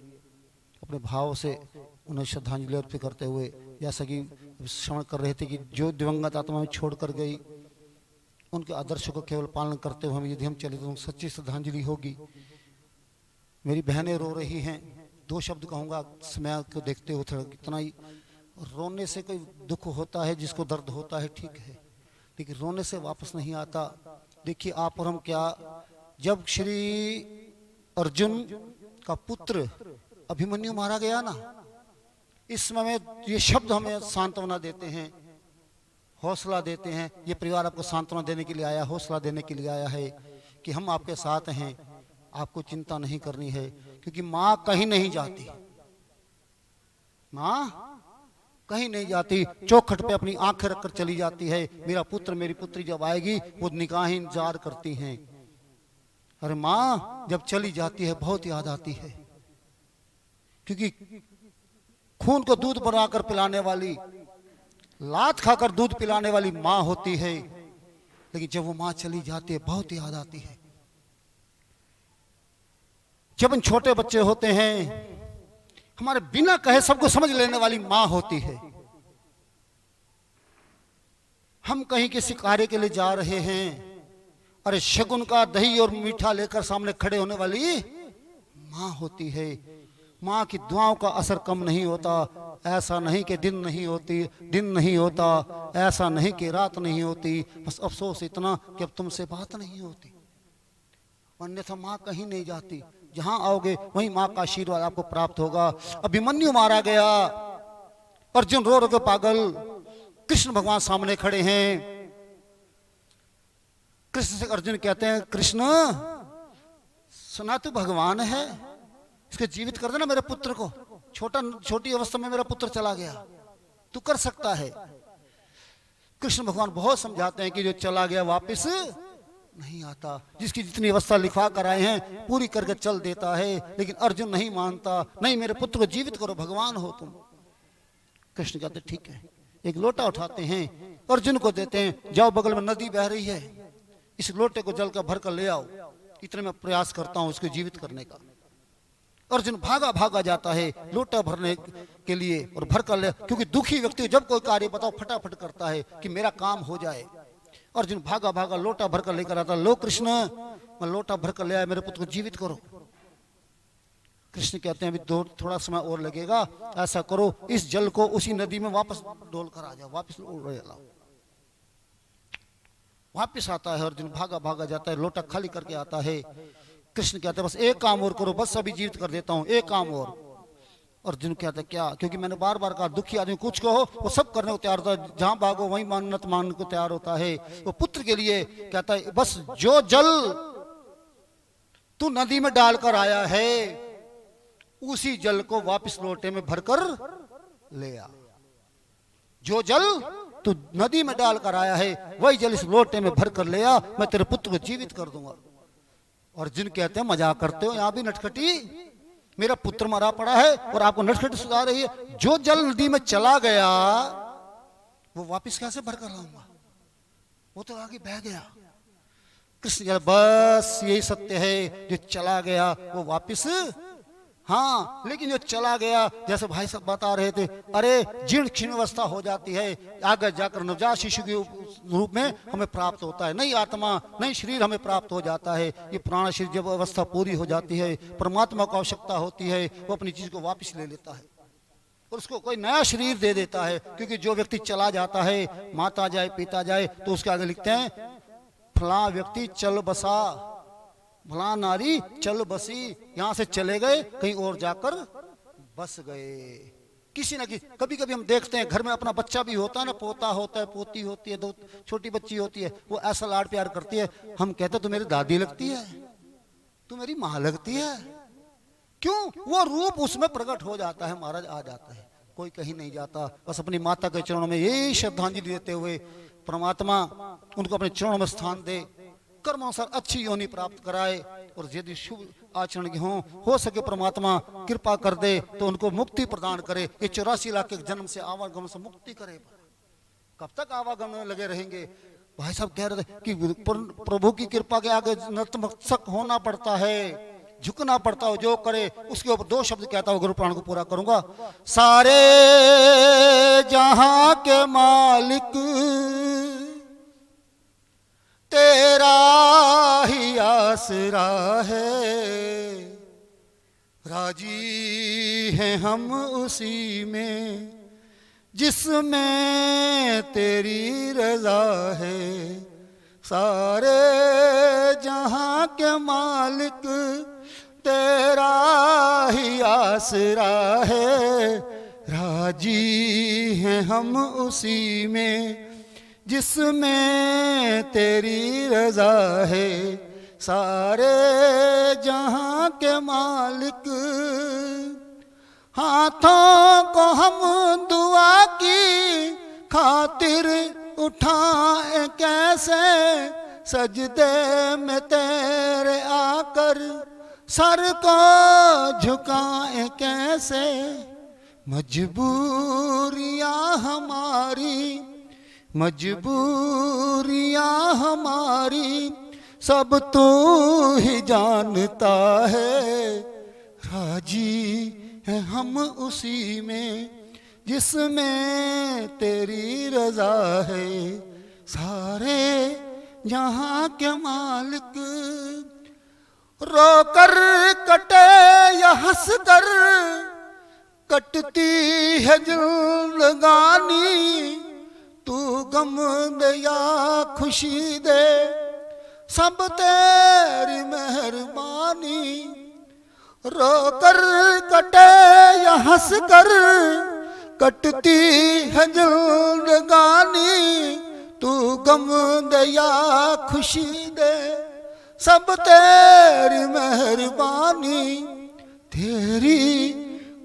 अपने भाव से उन्हें श्रद्धांजलि अर्पित करते हुए, जैसा कि श्रवण कर रहे थे कि जो दिवंगत आत्मा छोड़ कर गई उनके आदर्शों को केवल पालन करते हुए हम यदि हम चले तो सच्ची श्रद्धांजलि होगी। मेरी बहनें रो रही हैं, दो शब्द कहूँगा, समय को देखते हुए थोड़ा इतना ही, रोने से कोई दुख होता है, जिसको दर्द होता है ठीक है, लेकिन रोने से वापस नहीं आता। देखिए आप और हम क्या, जब श्री अर्जुन का पुत्र अभिमन्यु मारा गया ना, इस समय में ये शब्द हमें सांत्वना देते हैं, हौसला देते हैं। ये परिवार आपको सांत्वना देने के लिए आया, हौसला देने के लिए आया है कि हम आपके साथ हैं, आपको चिंता नहीं करनी है, क्योंकि माँ कहीं नहीं जाती, माँ कहीं नहीं जाती, चौखट पे अपनी आंखें रखकर चली जाती है। मेरा पुत्र मेरी पुत्री जब आएगी वो निगाहें इंतजार करती हैं। अरे माँ जब चली जाती है बहुत याद आती है, क्योंकि खून को दूध बनाकर पिलाने वाली, लात खाकर दूध पिलाने वाली माँ होती है, लेकिन जब वो माँ चली जाती है बहुत याद आती है। जब हम छोटे बच्चे होते हैं, हमारे बिना कहे सबको समझ लेने वाली माँ होती है। हम कहीं किसी कार्य के लिए जा रहे हैं, अरे शगुन का दही और मीठा लेकर सामने खड़े होने वाली माँ होती है। माँ की दुआओं का असर कम नहीं होता। ऐसा नहीं कि दिन नहीं होता, ऐसा नहीं कि रात नहीं होती, बस अफसोस इतना कि अब तुमसे बात नहीं होती। अन्यथा माँ कहीं नहीं जाती, जहां आओगे वहीं माँ का आशीर्वाद आपको प्राप्त होगा। अभिमन्यु मारा गया, अर्जुन रो रो के पागल, कृष्ण भगवान सामने खड़े हैं। कृष्ण से अर्जुन कहते हैं, कृष्ण सुना तू भगवान है, इसको जीवित कर देना मेरे पुत्र को, छोटी अवस्था में मेरा पुत्र चला गया, तू कर सकता है। कृष्ण भगवान बहुत समझाते हैं कि जो चला गया वापस नहीं आता, जिसकी जितनी अवस्था लिखवा कर आए हैं पूरी करके चल देता है, लेकिन अर्जुन नहीं मानता, नहीं मेरे पुत्र को जीवित करो, भगवान हो तुम। कृष्ण कहते ठीक है। एक लोटा उठाते हैं, अर्जुन को देते हैं, जाओ बगल में नदी बह रही है, इस लोटे को जल का भर कर ले आओ, इतने में प्रयास करता हूं उसको जीवित करने का। अर्जुन भागा भागा जाता है लोटा भरने के लिए और भर कर ले, क्योंकि दुखी व्यक्ति जब कोई कार्य बताओ फटाफट करता है कि मेरा काम हो जाए। अर्जुन भागा भागा लोटा भर कर लेकर आता, लो कृष्ण मैं लोटा भर कर ले आया, मेरे पुत्र को जीवित करो। कृष्ण कहते हैं अभी थोड़ा समय और लगेगा, ऐसा करो इस जल को उसी नदी में वापस डोल कर आ जाओ, वापस लाओ। वापस आता है अर्जुन, भागा भागा जाता है, लोटा खाली करके आता है। कृष्ण कहते हैं बस एक काम और करो, बस अभी जीवित कर देता हूं, एक काम और। अर्जुन कहता है क्या? क्योंकि मैंने बार बार कहा दुखी आदमी कुछ कहो वो सब करने को तैयार होता है, जहां भागो वहीं मन्नत मानने को तैयार होता है। वो पुत्र के लिए कहता है बस जो जल तू नदी में डालकर आया है उसी जल को वापस लोटे में भरकर ले आ। जो जल तू नदी में डालकर आया है वही जल इस लोटे में भरकर ले आ, मैं तेरे पुत्र को जीवित कर दूंगा। अर्जुन कहते हैं मजाक करते हो, यहां भी नटखटी, मेरा पुत्र मरा पड़ा है और आपको नटखटी सुधा रही है। जो जल नदी में चला गया वो वापस कैसे भरकर लाऊंगा, वो तो आगे बह गया। कृष्ण बस यही सत्य है, जो चला गया वो वापस, हाँ लेकिन जो चला गया जैसे भाई साहब बता रहे थे, अरे जीर्ण क्षीण अवस्था हो जाती है, आगे जाकर नवजात शिशु के रूप में हमें प्राप्त होता है, नई आत्मा नई शरीर हमें प्राप्त हो जाता है। ये पुराना शरीर जब अवस्था पूरी हो जाती है, परमात्मा को आवश्यकता होती है, वो अपनी चीज को वापस ले लेता है और उसको कोई नया शरीर दे देता है। क्योंकि जो व्यक्ति चला जाता है, माता जाए पिता जाए, तो उसके आगे लिखते हैं फला व्यक्ति चल बसा, भला नारी चल बसी, यहां से चले गए कहीं और जाकर बस गए। किसी ना किसी, कभी कभी हम देखते हैं घर में अपना बच्चा भी होता है ना, पोता होता है, पोती होती है, दो छोटी बच्ची होती है, वो ऐसा लाड प्यार करती है, हम कहते तू मेरी दादी लगती है, तू मेरी माँ लगती है। क्यों? वो रूप उसमें प्रकट हो जाता है, महाराज आ जाता है, कोई कहीं नहीं जाता। बस अपनी माता के चरणों में यही श्रद्धांजलि देते हुए परमात्मा उनको अपने चरणों में स्थान दे, कर्मानुसार अच्छी योनि प्राप्त कराए, और यदि शुभ आचरण के हो सके परमात्मा कृपा कर दे तो उनको मुक्ति प्रदान करे। ये 84 लाख के जन्म से आवागमन से मुक्ति करे। कब तक आवागमन में लगे रहेंगे? भाई साहब कह रहे थे कि प्रभु की कृपा के आगे नतमस्तक होना पड़ता है, झुकना पड़ता है, जो करे उसके ऊपर 2 शब्द कहता हूँ, गुरु प्राण को पूरा करूंगा। सारे जहां के मालिक तेरा ही आसरा है, राजी हैं हम उसी में जिसमें तेरी रजा है। सारे जहां के मालिक तेरा ही आसरा है, राजी हैं हम उसी में जिसमें तेरी रजा है। सारे जहां के मालिक हाथों को हम दुआ की सिर उठाए कैसे, सजदे में तेरे आकर सर को झुकाए कैसे। मजबूरियां हमारी, मजबूरियां हमारी सब तू ही जानता है। राजी है हम उसी में जिसमें तेरी रजा है। सारे जहां के मालिक रोकर कटे या हंस कर, कटती है जिंदगानी। तू गम दे या खुशी दे सब तेरी मेहरबानी। रोकर कटे या हंस कर, कटती है जिंदगानी। तू गम दे या खुशी दे सब तेरी मेहरबानी। तेरी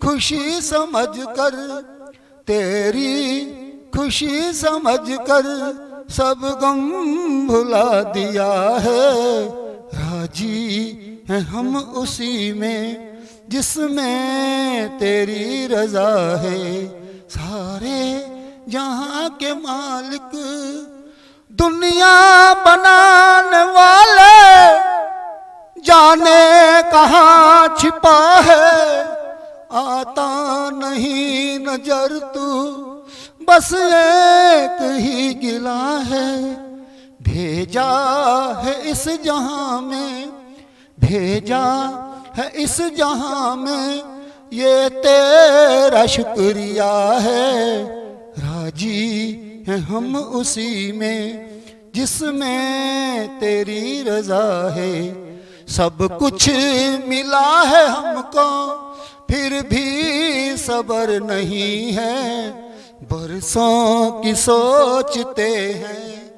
खुशी समझ कर, तेरी खुशी समझ कर सब गम भुला दिया है। राजी है हम उसी में जिसमें तेरी रजा है। सारे जहां के मालिक दुनिया बनाने वाले, जाने कहाँ छिपा है। आता नहीं नजर तू बस एक ही गिला है। भेजा है इस जहां में, भेजा है इस जहां में ये तेरा शुक्रिया है। राजी है हम उसी में जिसमें तेरी रजा है। सब कुछ मिला है हमको फिर भी सब्र नहीं है। बरसों की सोचते हैं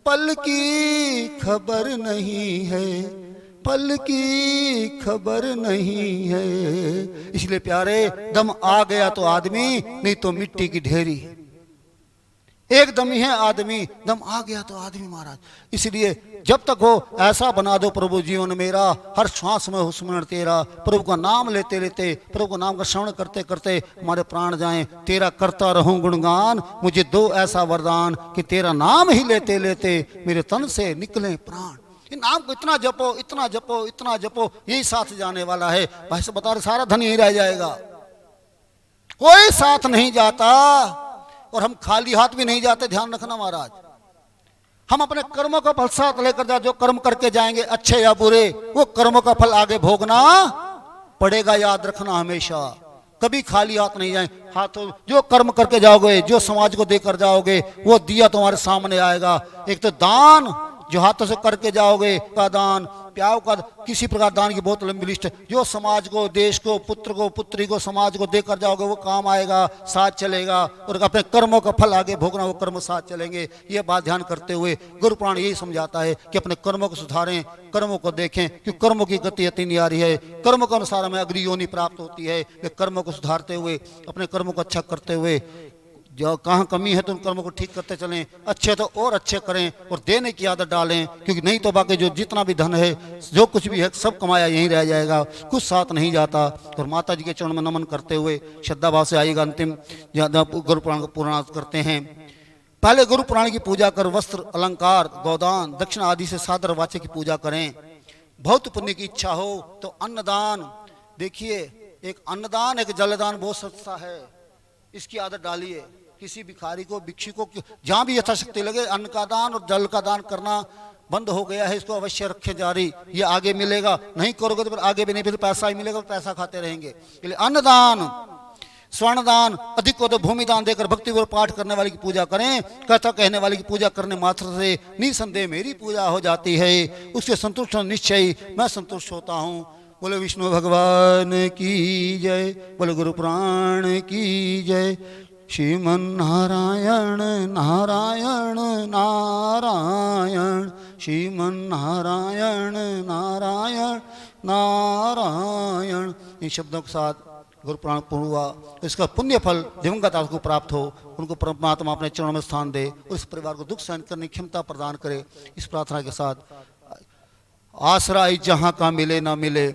पल की खबर नहीं है, पल की खबर नहीं है। इसलिए प्यारे दम आ गया तो आदमी, नहीं तो मिट्टी की ढेरी। एक दम ही है आदमी, दम आ गया तो आदमी महाराज। इसलिए जब तक हो ऐसा बना दो प्रभु जीवन मेरा, हर श्वास में हो स्मरण तेरा। प्रभु का नाम लेते लेते, प्रभु का नाम का श्रवण करते करते हमारे प्राण जाएं। तेरा करता रहूं गुणगान, मुझे दो ऐसा वरदान कि तेरा नाम ही लेते लेते मेरे तन से निकले प्राण। इन नाम को इतना जपो, इतना जपो, इतना जपो, यही साथ जाने वाला है। भाई से बता रहे सारा धन यही रह जाएगा, कोई साथ नहीं जाता। और हम खाली हाथ भी नहीं जाते, ध्यान रखना महाराज। हम अपने कर्मों का फल साथ लेकर जा, जो कर्म करके जाएंगे अच्छे या बुरे, वो कर्मों का फल आगे भोगना पड़ेगा, याद रखना हमेशा। कभी खाली हाथ नहीं जाए। हाथों जो कर्म करके जाओगे, जो समाज को देकर जाओगे, वो दिया तुम्हारे सामने आएगा। एक तो दान जो हाथों से करके जाओगे का दान, प्याव का, किसी प्रकार दान की बहुत लंबी लिस्ट है। जो समाज को, देश को, पुत्र को, पुत्री को, समाज को देकर जाओगे वो काम आएगा, साथ चलेगा। और अपने कर्मों का फल आगे भोगना, वो कर्म साथ चलेंगे। ये बात ध्यान करते हुए गुरु पुराण यही समझाता है कि अपने कर्मों को सुधारें, कर्मों को देखें, क्योंकि कर्मों की गति अति न्यारी है। कर्मों के अनुसार हमें अग्नि योनि प्राप्त होती है। कर्मों को सुधारते हुए, अपने कर्मों को अच्छा करते हुए, जो कहाँ कमी है तो उन कर्मों को ठीक करते चलें। अच्छे तो और अच्छे करें और देने की आदत डालें, क्योंकि नहीं तो बाकी जो जितना भी धन है, जो कुछ भी है, सब कमाया यहीं रह जाएगा, कुछ साथ नहीं जाता। और माता जी के चरण में नमन करते हुए श्रद्धा भाव से आइएगा अंतिम गुरु पुराण को पूर्ण करते हैं। पहले गुरु पुराण की पूजा कर वस्त्र, अलंकार, गोदान, दक्षिण आदि से सादर वाचे की पूजा करें। बहुत पुण्य की इच्छा हो तो अन्नदान, देखिए एक अन्नदान एक जलदान बहुत सस्ता है, इसकी आदत डालिए। किसी भिखारी को, भिक्षु को, जहां भी यथाशक्ति लगे, अन्न का दान और जल का दान करना बंद हो गया है, इसको अवश्य रखें जारी। ये आगे मिलेगा, नहीं करोगे तो फिर आगे भी नहीं, फिर पैसा ही मिलेगा, पैसा खाते रहेंगे। इसलिए अन्नदान, स्वर्णदान, अधिक को तो भूमिदान देकर भक्ति पूर्वक पाठ करने वाले की पूजा करें। कथा कहने वाले की पूजा करने मात्र से निसंदेह मेरी पूजा हो जाती है। उसके संतुष्ट निश्चय मैं संतुष्ट होता हूँ। बोले विष्णु भगवान की जय, बोले गुरु पुराण की जय। श्रीमन नारायण नारायण नारायण, श्रीमन नारायण नारायण नारायण। इन शब्दों के साथ गुरु प्राण पूर्ण हुआ, इसका पुण्य फल दिवंगत आत्मा को प्राप्त हो, उनको परमात्मा अपने चरणों में स्थान दे और इस परिवार को दुख सहन करने की क्षमता प्रदान करे। इस प्रार्थना के साथ आसरा इस जहां का मिले ना मिले,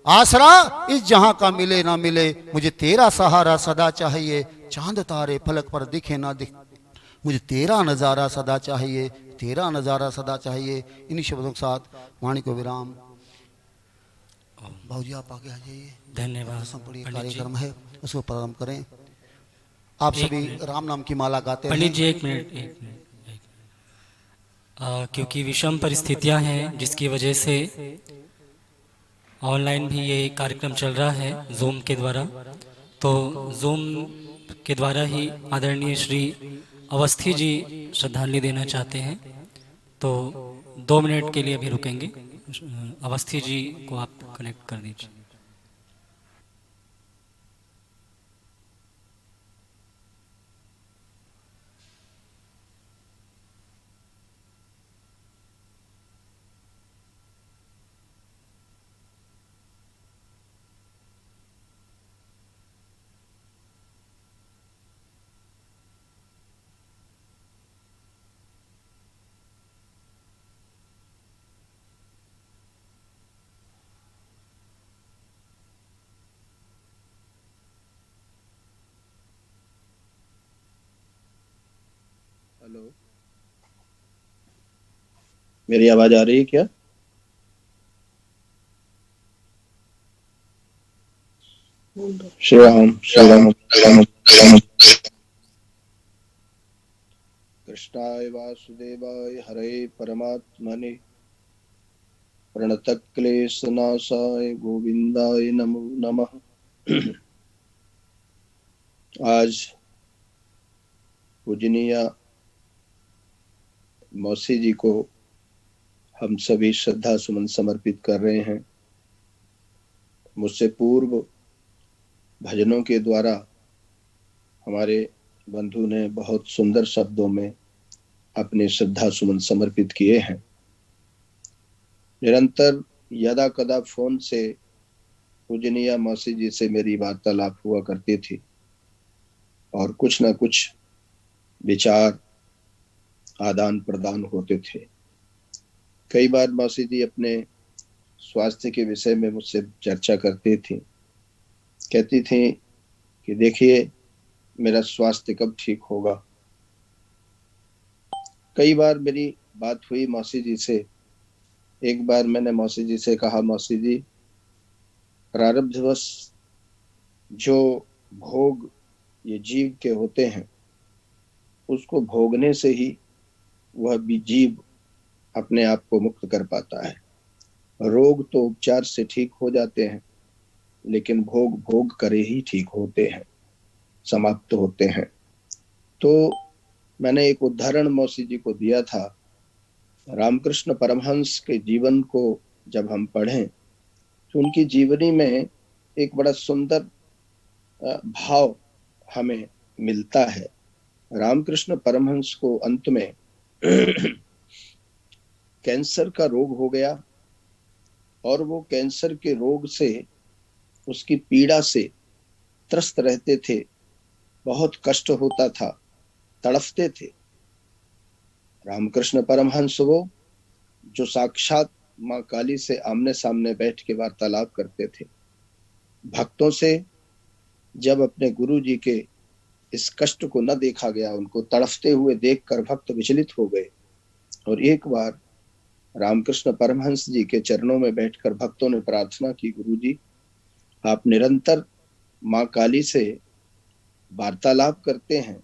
आसरा इस जहां का मिले ना मिले, मुझे तेरा सहारा सदा चाहिए, चांद तारे फलक पर दिखे ना दिख, मुझे तेरा नज़ारा सदा चाहिए, तेरा नज़ारा सदा चाहिए। इन्हीं शब्दों के साथ वाणी को विराम। भाजी आप आगे आ जाइए। धन्यवाद संपूर्ण पंडित जी। कार्यक्रम है, उसको प्रारंभ करें। आप एक सभी मिनट। राम नाम की माला गाते पंडित हैं। जी एक मिनट, एक मिनट। क्योंकि विषम परिस्थितियां हैं जिसकी वजह से ऑनलाइन भी ये कार्यक्रम चल रहा है जूम के द्वारा, तो जूम के द्वारा ही आदरणीय श्री अवस्थी जी श्रद्धांजलि देना चाहते हैं, तो 2 मिनट के लिए भी रुकेंगे। अवस्थी जी को आप कनेक्ट कर दीजिए। हेलो, मेरी आवाज आ रही है क्या? श्री राम श्री राम श्री राम। कृष्णाय वासुदेवाय हरे परमात्मने प्रणतक्लेशनाशाय गोविंदाय नमो नमः। आज पूजनीय मौसी जी को हम सभी श्रद्धा सुमन समर्पित कर रहे हैं। मुझसे पूर्व भजनों के द्वारा हमारे बंधु ने बहुत सुंदर शब्दों में अपने श्रद्धा सुमन समर्पित किए हैं। निरंतर यदा कदा फोन से पूजनीय मौसी जी से मेरी वार्तालाप हुआ करती थी और कुछ न कुछ विचार आदान प्रदान होते थे। कई बार मौसी जी अपने स्वास्थ्य के विषय में मुझसे चर्चा करती थी, कहती थी कि देखिए मेरा स्वास्थ्य कब ठीक होगा। कई बार मेरी बात हुई मौसी जी से। एक बार मैंने मौसी जी से कहा, मौसी जी प्रारब्धवश जो भोग ये जीव के होते हैं उसको भोगने से ही वह भी जीव अपने आप को मुक्त कर पाता है। रोग तो उपचार से ठीक हो जाते हैं, लेकिन भोग भोग करे ही ठीक होते हैं, समाप्त होते हैं। तो मैंने एक उदाहरण मौसी जी को दिया था। रामकृष्ण परमहंस के जीवन को जब हम पढ़ें तो उनकी जीवनी में एक बड़ा सुंदर भाव हमें मिलता है। रामकृष्ण परमहंस को अंत में कैंसर का रोग हो गया और वो कैंसर के रोग से, उसकी पीड़ा से त्रस्त रहते थे, बहुत कष्ट होता था, तड़फते थे। रामकृष्ण परमहंस वो जो साक्षात माँ काली से आमने सामने बैठ के वार्तालाप करते थे। भक्तों से जब अपने गुरु जी के इस कष्ट को न देखा गया, उनको तड़फते हुए देखकर भक्त विचलित हो गए और एक बार रामकृष्ण परमहंस जी के चरणों में बैठकर भक्तों ने प्रार्थना की, गुरु जी आप निरंतर माँ काली से वार्तालाप करते हैं,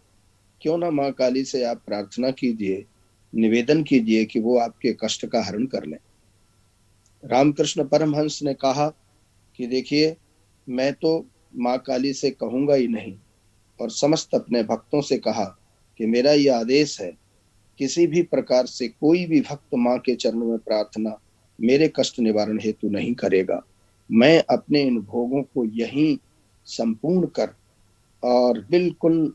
क्यों ना माँ काली से आप प्रार्थना कीजिए, निवेदन कीजिए कि वो आपके कष्ट का हरण कर लें। रामकृष्ण परमहंस ने कहा कि देखिए मैं तो माँ काली से कहूंगा ही नहीं, और समस्त अपने भक्तों से कहा कि मेरा यह आदेश है, किसी भी प्रकार से कोई भी भक्त माँ के चरणों में प्रार्थना मेरे कष्ट निवारण हेतु नहीं करेगा। मैं अपने इन भोगों को यहीं संपूर्ण कर और बिल्कुल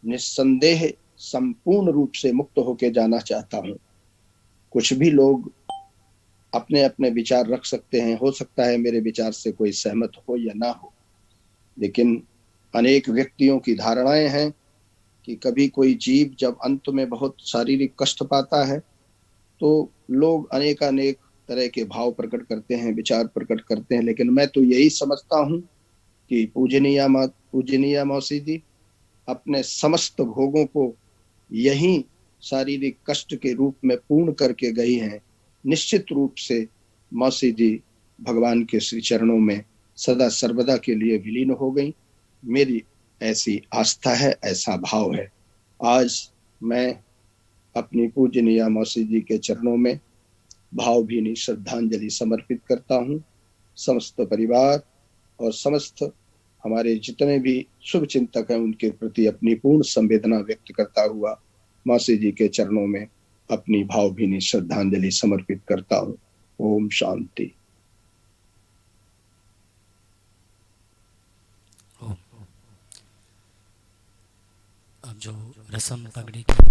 निस्संदेह संपूर्ण रूप से मुक्त होके जाना चाहता हूँ। कुछ भी लोग अपने अपने विचार रख सकते हैं, हो सकता है मेरे विचार से कोई सहमत हो या ना हो, लेकिन अनेक व्यक्तियों की धारणाएं हैं कि कभी कोई जीव जब अंत में बहुत शारीरिक कष्ट पाता है तो लोग अनेक अनेक तरह के भाव प्रकट करते हैं, विचार प्रकट करते हैं। लेकिन मैं तो यही समझता हूँ कि पूजनीय मौसी जी अपने समस्त भोगों को यही शारीरिक कष्ट के रूप में पूर्ण करके गई हैं। निश्चित रूप से मौसी जी भगवान के श्री चरणों में सदा सर्वदा के लिए विलीन हो गई। मेरी ऐसी आस्था है, ऐसा भाव है। आज मैं अपनी पूजनीय मौसी जी के चरणों में भावभीनी श्रद्धांजलि समर्पित करता हूँ। समस्त परिवार और समस्त हमारे जितने भी शुभ चिंतक हैं उनके प्रति अपनी पूर्ण संवेदना व्यक्त करता हुआ मौसी जी के चरणों में अपनी भावभीनी श्रद्धांजलि समर्पित करता हूँ। ओम शांति। अब जो रस्म पगड़ी की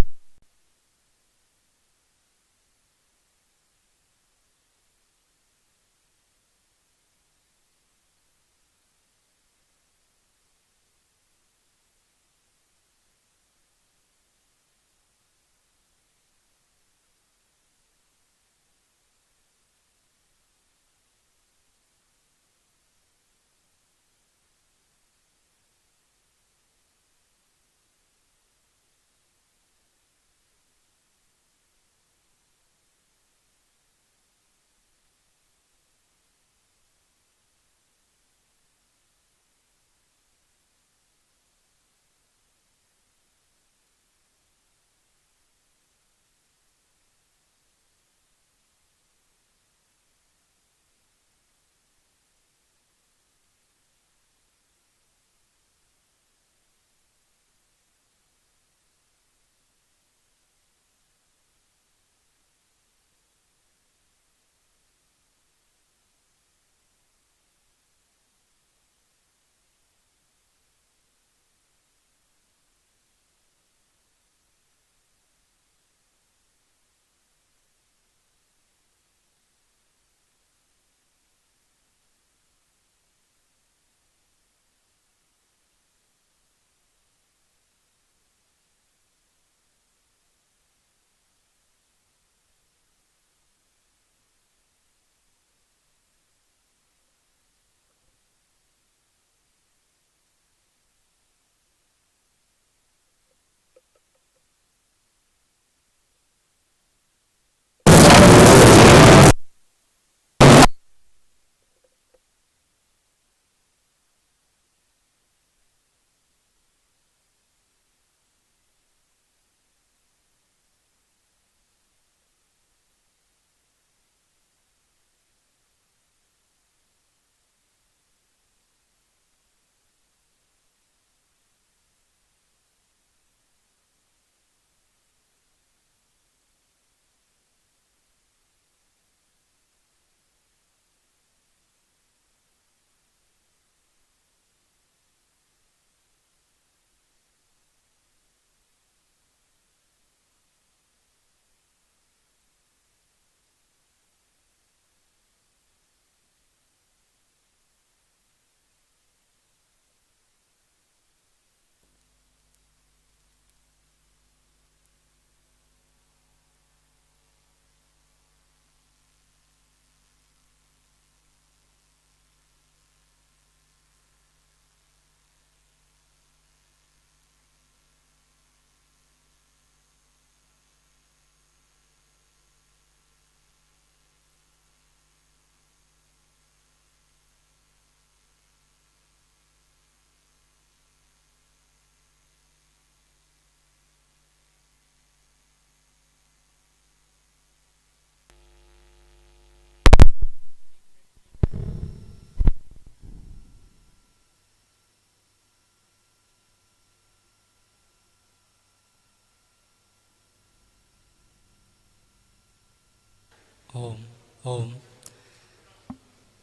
ओम ओम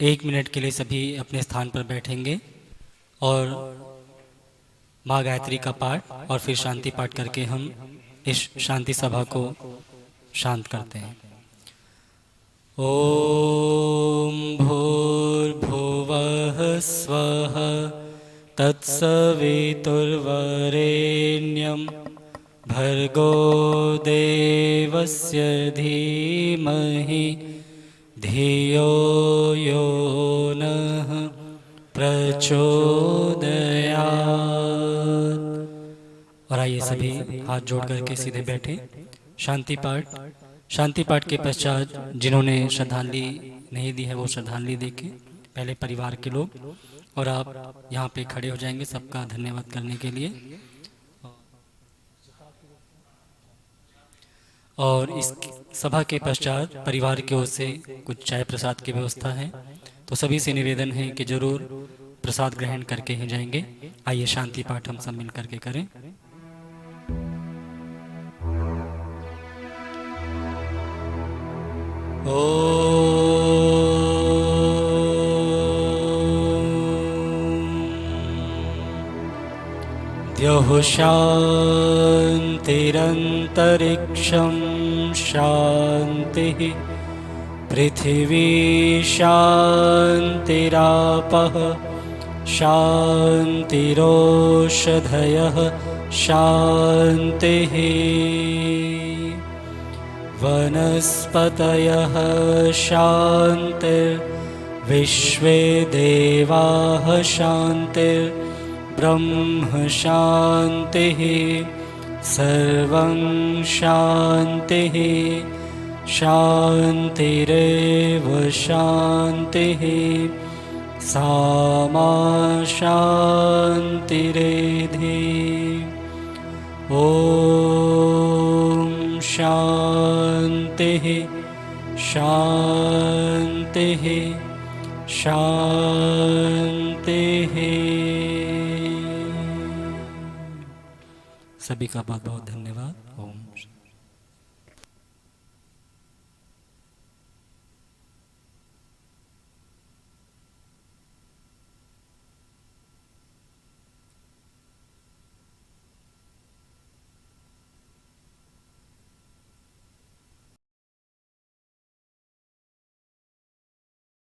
1 मिनट के लिए सभी अपने स्थान पर बैठेंगे और माँ गायत्री का पाठ और फिर शांति पाठ करके हम इस शांति सभा को शांत करते हैं। ओम भूर्भुवः स्वः तत्सवितुर्वरेण्यं भर्गो देवस्य धीमहि धियो यो नः प्रचोदयात्। और आइए सभी हाथ जोड़ करके सीधे बैठे। शांति पाठ के पश्चात जिन्होंने श्रद्धांजलि नहीं दी है वो श्रद्धांजलि देके, पहले परिवार के लोग, और आप यहाँ पे खड़े हो जाएंगे सबका धन्यवाद करने के लिए। और इस सभा के पश्चात परिवार की ओर से कुछ चाय प्रसाद की व्यवस्था है, तो सभी से निवेदन है कि जरूर प्रसाद ग्रहण करके ही जाएंगे। आइए शांति पाठ हम सब मिल करके करें। द्यौः शान्तिरन्तरिक्षं शान्तिः, पृथिवी शान्तिरापः शान्तिरोषधयः शान्तिः, वनस्पतयः शान्तिर्विश्वे देवाः शान्तिर्ब्रह्म शान्तिः, सर्वं शान्तिः शान्तिरेव शान्तिः, सामा शान्तिरेधि। ॐ शान्तिः शान्तिः शान्तिः। सभी का बहुत बहुत धन्यवाद। ओम।